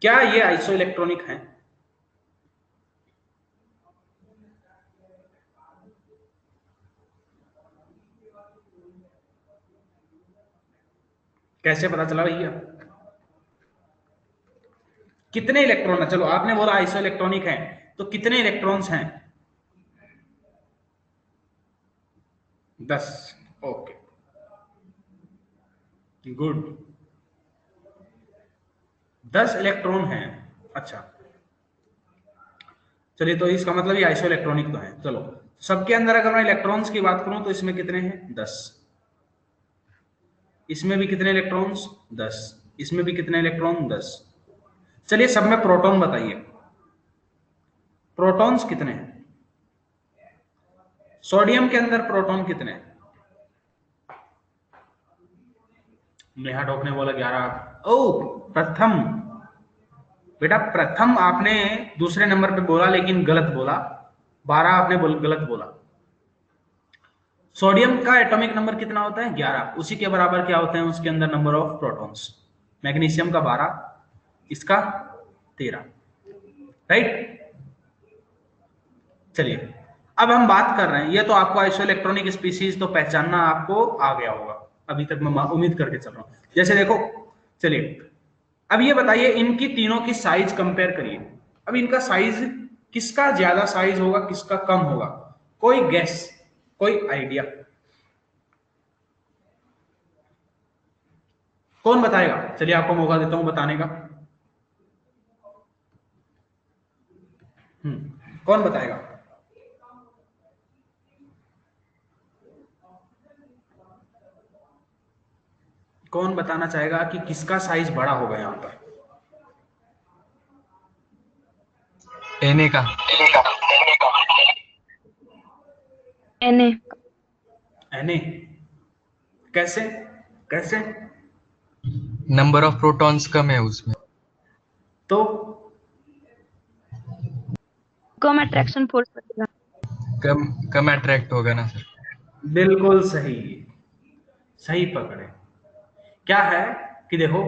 क्या ये आइसो इलेक्ट्रॉनिक है? कैसे पता चला भैया? कितने इलेक्ट्रॉन है? चलो आपने बोला आइसो इलेक्ट्रॉनिक है, तो कितने इलेक्ट्रॉन्स हैं? 10। ओके, गुड, 10 इलेक्ट्रॉन हैं। अच्छा, चलिए, तो इसका मतलब ये आइसो इलेक्ट्रॉनिक तो है। चलो, सबके अंदर अगर मैं इलेक्ट्रॉन्स की बात करूं तो इसमें कितने हैं? 10। इसमें भी कितने इलेक्ट्रॉन्स? 10। इसमें भी कितने इलेक्ट्रॉन? 10। चलिए, सब में प्रोटॉन बताइए, प्रोटॉन्स कितने हैं? सोडियम के अंदर प्रोटॉन कितने हैं? नेहा डॉक ने बोला 11। ओ, प्रथम, बेटा प्रथम आपने दूसरे नंबर पे बोला, लेकिन गलत बोला, 12 आपने गलत बोला। सोडियम का एटॉमिक नंबर कितना होता है? 11। उसी के बराबर क्या होते हैं उसके अंदर नंबर ऑफ प्रोटॉन्स? मैग्नीशियम का 12, इसका 13, राइट। चलिए, अब हम बात कर रहे हैं, ये तो आपको आइसो इलेक्ट्रॉनिक स्पीसीज तो पहचानना आपको आ गया होगा, अभी तक मैं उम्मीद करके चल रहा हूं। जैसे देखो, चलिए अब ये बताइए, इनकी तीनों की साइज कंपेयर करिए। अब इनका साइज, किसका ज्यादा साइज होगा, किसका कम होगा? कोई गैस, कोई आइडिया, कौन बताएगा? चलिए आपको मौका देता हूं बताने का। कौन बताएगा? कौन बताना चाहेगा कि किसका साइज बड़ा होगा यहां पर? एने का। Na। Na? कैसे? कैसे? नंबर ऑफ प्रोटॉन्स कम है उसमें। तो कम अट्रैक्शन फोर्स लगेगा। कम कम अट्रैक्ट होगा ना सर। बिल्कुल सही, सही पकड़े। क्या है कि देखो,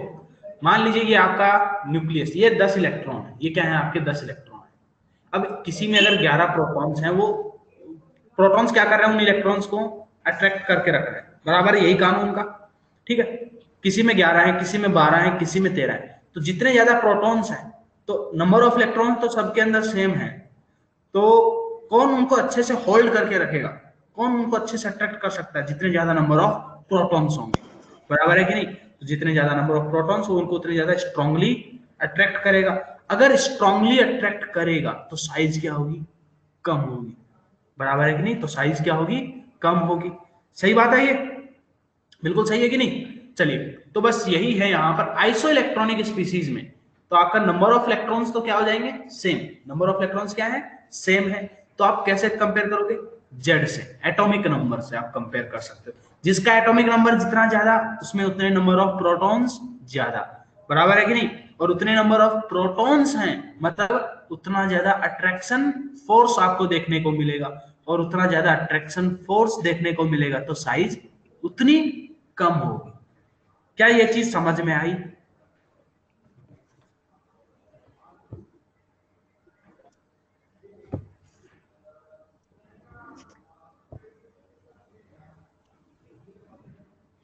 मान लीजिए ये आपका न्यूक्लियस, ये 10 इलेक्ट्रॉन है, ये क्या है आपके 10 इलेक्ट्रॉन है। अब किसी में अगर 11 प्रोटॉन्स हैं, वो प्रोटॉन्स क्या कर रहे हैं, उन इलेक्ट्रॉन्स को अट्रैक्ट करके रख रहे हैं, बराबर यही काम है उनका, ठीक है। किसी में 11 है, किसी में 12 है, किसी में 13 है। तो जितने ज्यादा प्रोटॉन्स हैं, तो नंबर ऑफ इलेक्ट्रॉन तो सबके अंदर सेम है, तो कौन उनको अच्छे से होल्ड करके रखेगा, कौन उनको अच्छे से अट्रैक्ट कर सकता है? जितने ज्यादा नंबर ऑफ प्रोटॉन्स होंगे, बराबर है कि नहीं। तो जितने ज्यादा नंबर ऑफ प्रोटॉन्स हो, उनको उतने ज्यादा स्ट्रांगली अट्रैक्ट करेगा। अगर स्ट्रांगली अट्रैक्ट करेगा तो साइज क्या होगी? कम होगी, बराबर है कि नहीं। तो साइज क्या होगी? कम होगी। सही बात है ये, बिल्कुल सही है कि नहीं। चलिए, तो बस यही है यहाँ पर आइसो इलेक्ट्रॉनिक स्पीसीज में। तो आपका नंबर ऑफ इलेक्ट्रॉन्स तो क्या हो जाएंगे? सेम। नंबर ऑफ इलेक्ट्रॉन्स क्या है? सेम है। तो आप कैसे कंपेयर करोगे? जेड से, एटॉमिक नंबर से आप कंपेयर कर सकते हो। जिसका एटॉमिक नंबर जितना ज्यादा, उसमें उतने नंबर ऑफ प्रोटॉन्स ज्यादा, बराबर है कि नहीं। और उतने नंबर ऑफ प्रोटॉन्स हैं, मतलब उतना ज्यादा अट्रैक्शन फोर्स आपको देखने को मिलेगा, और उतना ज्यादा अट्रैक्शन फोर्स देखने को मिलेगा, तो साइज उतनी कम होगी। क्या ये चीज समझ में आई?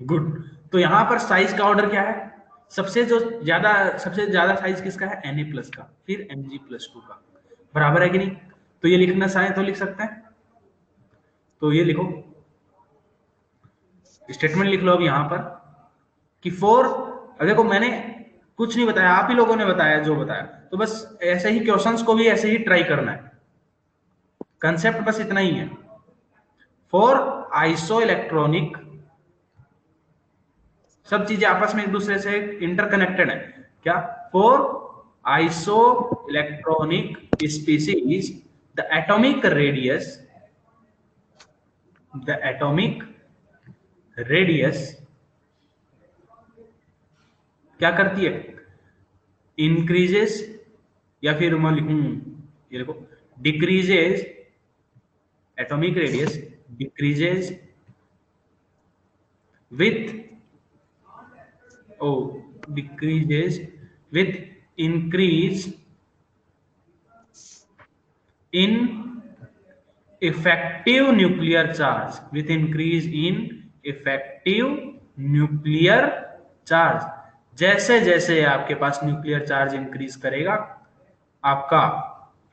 गुड। तो यहाँ पर साइज का ऑर्डर क्या है? सबसे ज्यादा साइज किसका है? Na+ का, फिर Mg+2 का, बराबर है कि नहीं? तो ये लिखना चाहे तो लिख सकते हैं। तो ये लिखो, स्टेटमेंट लिख लो अब यहाँ पर कि फॉर, अब देखो मैंने कुछ नहीं बताया, आप ही लोगों ने बताया जो बताया, तो बस ऐसे ही क्वेश्चंस को भी ऐसे ही ट्राई करना है, कंसेप्ट बस इतना ही है। फॉर आइसो इलेक्ट्रॉनिक, सब चीजें आपस में एक दूसरे से इंटरकनेक्टेड है क्या? For iso electronic species the atomic radius क्या करती है? इंक्रीजेस, या फिर मैं लिखूं, ये देखो, decreases, atomic radius decreases with decreases with increase in effective nuclear charge, with increase in effective nuclear charge। जैसे जैसे आपके पास न्यूक्लियर चार्ज इंक्रीज करेगा, आपका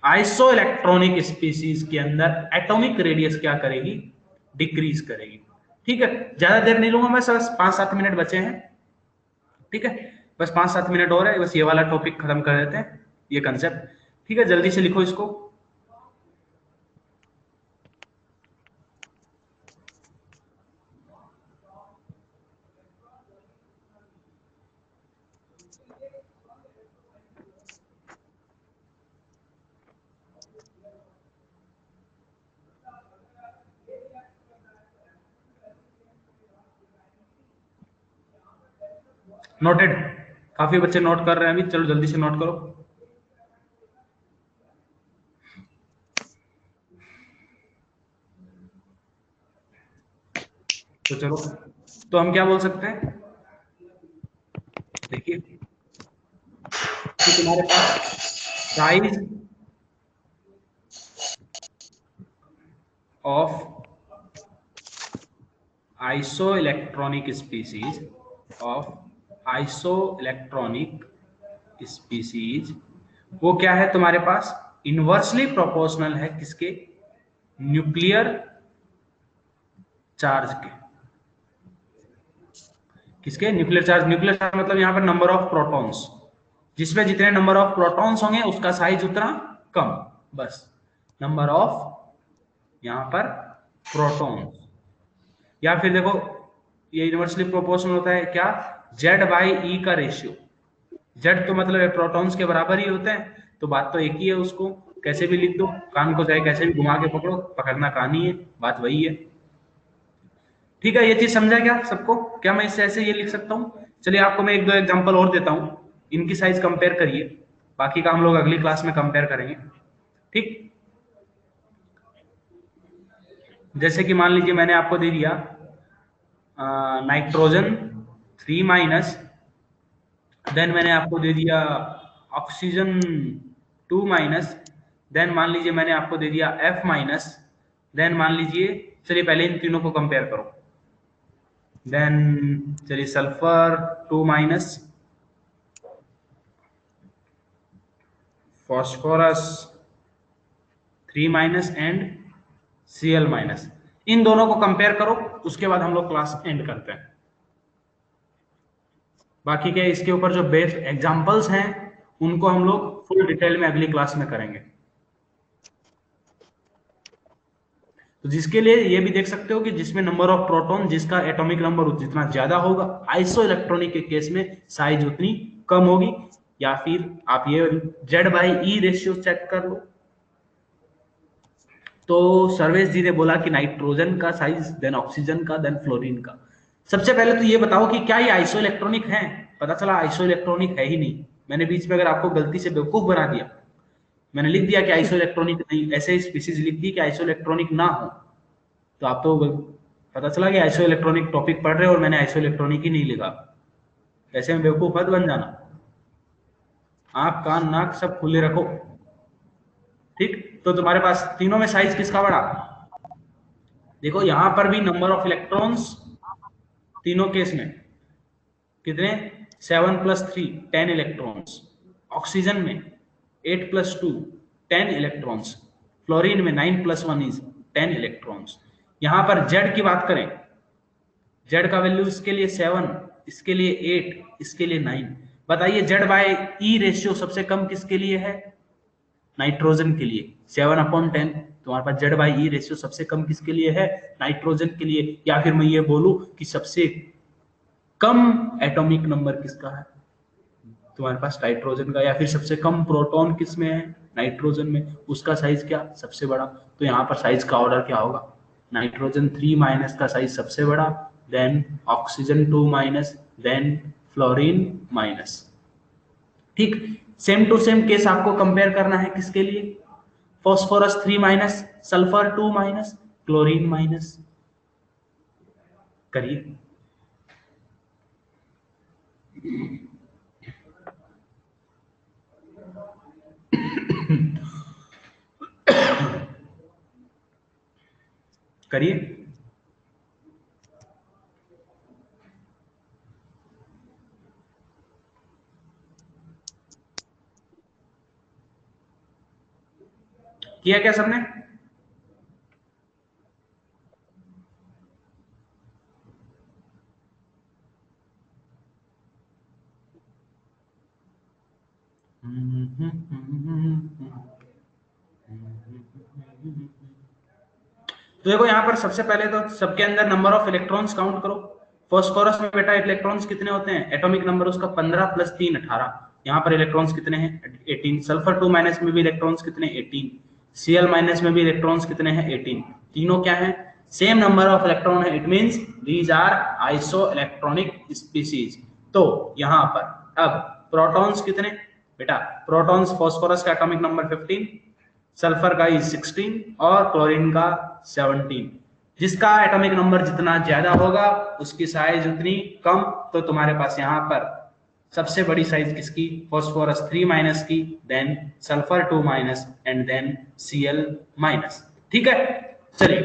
आइसो इलेक्ट्रॉनिक स्पीसीज के अंदर एटॉमिक रेडियस क्या करेगी? डिक्रीज करेगी। ठीक है, ज्यादा देर नहीं लूंगा मैं, बस 5-7 मिनट बचे हैं। ठीक है, बस 5-7 मिनट और है, बस ये वाला टॉपिक खत्म कर देते हैं, ये कंसेप्ट। ठीक है, जल्दी से लिखो इसको। नोटेड, काफी बच्चे नोट कर रहे हैं अभी, चलो जल्दी से नोट करो। तो चलो, तो हम क्या बोल सकते हैं? देखिए कि तुम्हारे पास size of isoelectronic species वो क्या है तुम्हारे पास? इनवर्सली प्रोपोर्शनल है किसके? न्यूक्लियर चार्ज के। किसके? Nuclear charge. न्यूक्लियर चार्ज मतलब यहाँ पर नंबर ऑफ प्रोटॉन्स, जिसमें जितने नंबर ऑफ प्रोटॉन्स होंगे उसका साइज उतना कम, बस नंबर ऑफ यहाँ पर प्रोटॉन्स। या फिर देखो, ये यूनिवर्सली प्रोपोर्शनल होता है क्या? Z/E का रेशियो। Z तो मतलब प्रोटॉन्स के बराबर ही होते हैं, तो बात तो एक ही है, उसको कैसे भी लिख दो, कान को चाहे कैसे भी घुमा के पकड़ो, पकड़ना कान ही है, बात वही है। ठीक है, ये चीज समझा क्या सबको? क्या मैं इससे ऐसे ये लिख सकता हूँ? चलिए आपको मैं 1-2 एग्जांपल और देता हूँ, इनकी साइज कंपेयर करिए, बाकी का हम लोग अगली क्लास में कंपेयर करेंगे। ठीक, जैसे कि मान लीजिए मैंने आपको दे दिया नाइट्रोजन 3-, देन मैंने आपको दे दिया ऑक्सीजन 2-, देन मान लीजिए मैंने आपको दे दिया F-, देन मान लीजिए, चलिए पहले इन तीनों को कंपेयर करो, देन चलिए सल्फर 2-, फॉस्फोरस 3- एंड Cl-। इन दोनों को कंपेयर करो, उसके बाद हम लोग क्लास एंड करते हैं। बाकी के इसके ऊपर जो बेस्ट एग्जांपल्स हैं उनको हम लोग फुल डिटेल में अगली क्लास में करेंगे। तो जिसके लिए ये भी देख सकते हो कि जिसमें नंबर ऑफ प्रोटॉन, जिसका एटॉमिक नंबर जितना ज्यादा होगा, आइसो इलेक्ट्रॉनिक के केस में साइज उतनी कम होगी। या फिर आप ये Z/E रेशियो चेक कर लो। तो सर्वेश जी ने बोला कि नाइट्रोजन का साइज, देन ऑक्सीजन का, देन फ्लोरीन का। सबसे पहले तो ये बताओ कि क्या ये आइसो इलेक्ट्रॉनिक है? पता चला आइसो इलेक्ट्रॉनिक है ही नहीं। मैंने बीच में अगर आपको गलती से बेवकूफ बना दिया, मैंने लिख दिया कि आइसो इलेक्ट्रॉनिक नहीं, ऐसे स्पीसीज लिख दी कि आइसो इलेक्ट्रॉनिक ना हो, तो आप तो पता चला कि आइसो इलेक्ट्रॉनिक टॉपिक पढ़ रहे हो और मैंने आइसो इलेक्ट्रॉनिक ही नहीं लिखा। ऐसे में बेवकूफ मत बन जाना, आंख कान नाक सब खुले रखो। ठीक, तो तुम्हारे पास तीनों में साइज किसका बड़ा? देखो यहां पर भी नंबर ऑफ इलेक्ट्रॉन्स तीनों केस में कितने 7 + 3 10 इलेक्ट्रॉन्स, ऑक्सीजन में 8 + 2 10 इलेक्ट्रॉन्स, फ्लोरीन में 9 + 1 इज 10 इलेक्ट्रॉन्स। यहां पर जेड की बात करें, जेड का वैल्यू इसके लिए 7, इसके लिए 8, इसके लिए 9। बताइए जेड बाय ई रेशियो सबसे कम किसके लिए है? नाइट्रोजन के लिए 7/10। तुम्हारे पास जेड बाई ई रेशियो सबसे कम किसके लिए है? नाइट्रोजन के लिए। या फिर मैं ये बोलूं कि सबसे कम एटॉमिक नंबर किसका है? तुम्हारे पास नाइट्रोजन का। या फिर सबसे कम प्रोटॉन किसमें है? नाइट्रोजन में। उसका साइज क्या? सबसे बड़ा। तो यहाँ पर साइज का ऑर्डर क्या होगा? नाइट्रोजन 3- का साइज सबसे बड़ा, than oxygen 2-, than fluorine minus. ठीक, सेम टू सेम केस आपको कंपेयर करना है किसके लिए? Phosphorus 3-, sulphur 2-, chlorine minus. करिए। करिए। किया क्या सबने? तो देखो यहाँ पर सबसे पहले तो सबके अंदर नंबर ऑफ इलेक्ट्रॉन्स काउंट करो। फॉस्फोरस में बेटा इलेक्ट्रॉन्स कितने होते हैं? एटॉमिक नंबर उसका 15 + 3 18। यहाँ पर इलेक्ट्रॉन्स कितने हैं? 18। सल्फर 2- में भी इलेक्ट्रॉन्स कितने? 18। Cl- में भी इलेक्ट्रॉन्स कितने हैं? 18। तीनों क्या है? सेम नंबर ऑफ इलेक्ट्रॉन है। It means these are isoelectronic species. तो यहाँ पर अब प्रोटॉन्स कितने बेटा? प्रोटॉन्स फॉस्फोरस का एटॉमिक नंबर 15, सल्फर का 16 और क्लोरीन का 17। जिसका एटॉमिक नंबर जितना ज्यादा होगा उसकी साइज उतनी कम। तो तुम्हारे पास यहाँ पर सबसे बड़ी साइज किसकी? फॉस्फोरस 3- की, than sulphur 2- and than Cl-। ठीक है, चलिए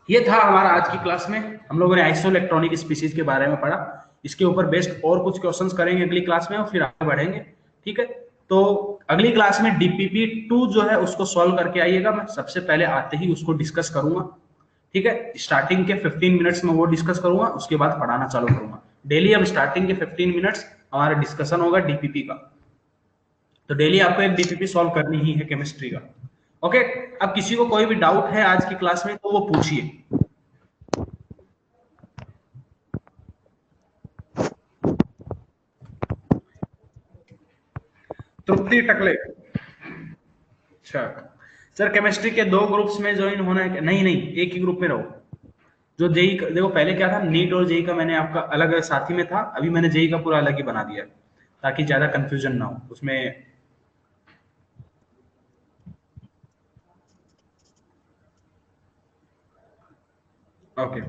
ये था हमारा आज की क्लास में। हम लोगों ने आइसो इलेक्ट्रॉनिक स्पीसीज के बारे में पढ़ा। इसके ऊपर बेस्ड और कुछ क्वेश्चंस करेंगे अगली क्लास में और फिर आगे बढ़ेंगे। ठीक है, तो अगली क्लास में DPP-2 जो है उसको सॉल्व करके आइएगा। मैं सबसे पहले आते ही उसको डिस्कस करूंगा। ठीक है, स्टार्टिंग के 15 मिनट्स में वो डिस्कस करूंगा, उसके बाद पढ़ाना चालू करूंगा। डेली अब स्टार्टिंग के 15 मिनट्स हमारा डिस्कशन होगा DPP का। तो डेली आपको एक DPP सॉल्व करनी ही है केमिस्ट्री का। ओके, अब किसी को कोई भी डाउट है आज की क्लास में तो वो पूछिए। तृप्ति टकले, अच्छा सर केमिस्ट्री के 2 ग्रुप्स में ज्वाइन होना है? नहीं नहीं, एक ही ग्रुप में रहो। जो जेई देखो पहले क्या था, नीट और जेई का मैंने आपका अलग साथी में था, अभी मैंने जेई का पूरा अलग ही बना दिया ताकि ज्यादा कंफ्यूजन ना हो उसमें। ओके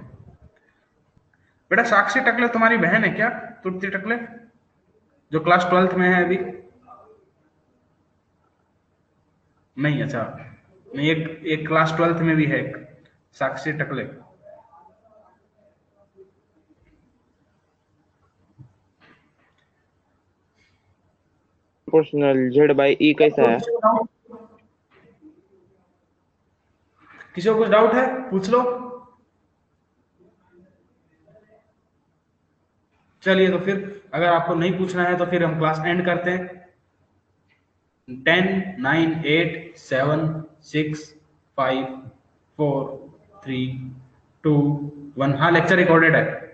बेटा, साक्षी टकले तुम्हारी बहन है क्या? तृप्ति टकले जो क्लास 12th में है अभी? नहीं, अच्छा नहीं, एक क्लास 12th में भी है एक साक्षी टकले। प्रोपोर्शनल Z/E कैसा है? किसी को कुछ डाउट है पूछ लो। चलिए तो फिर अगर आपको नहीं पूछना है तो फिर हम क्लास एंड करते हैं। 10 9 8 7 6 5 4 3 2 1। हाँ, लेक्चर रिकॉर्डेड है।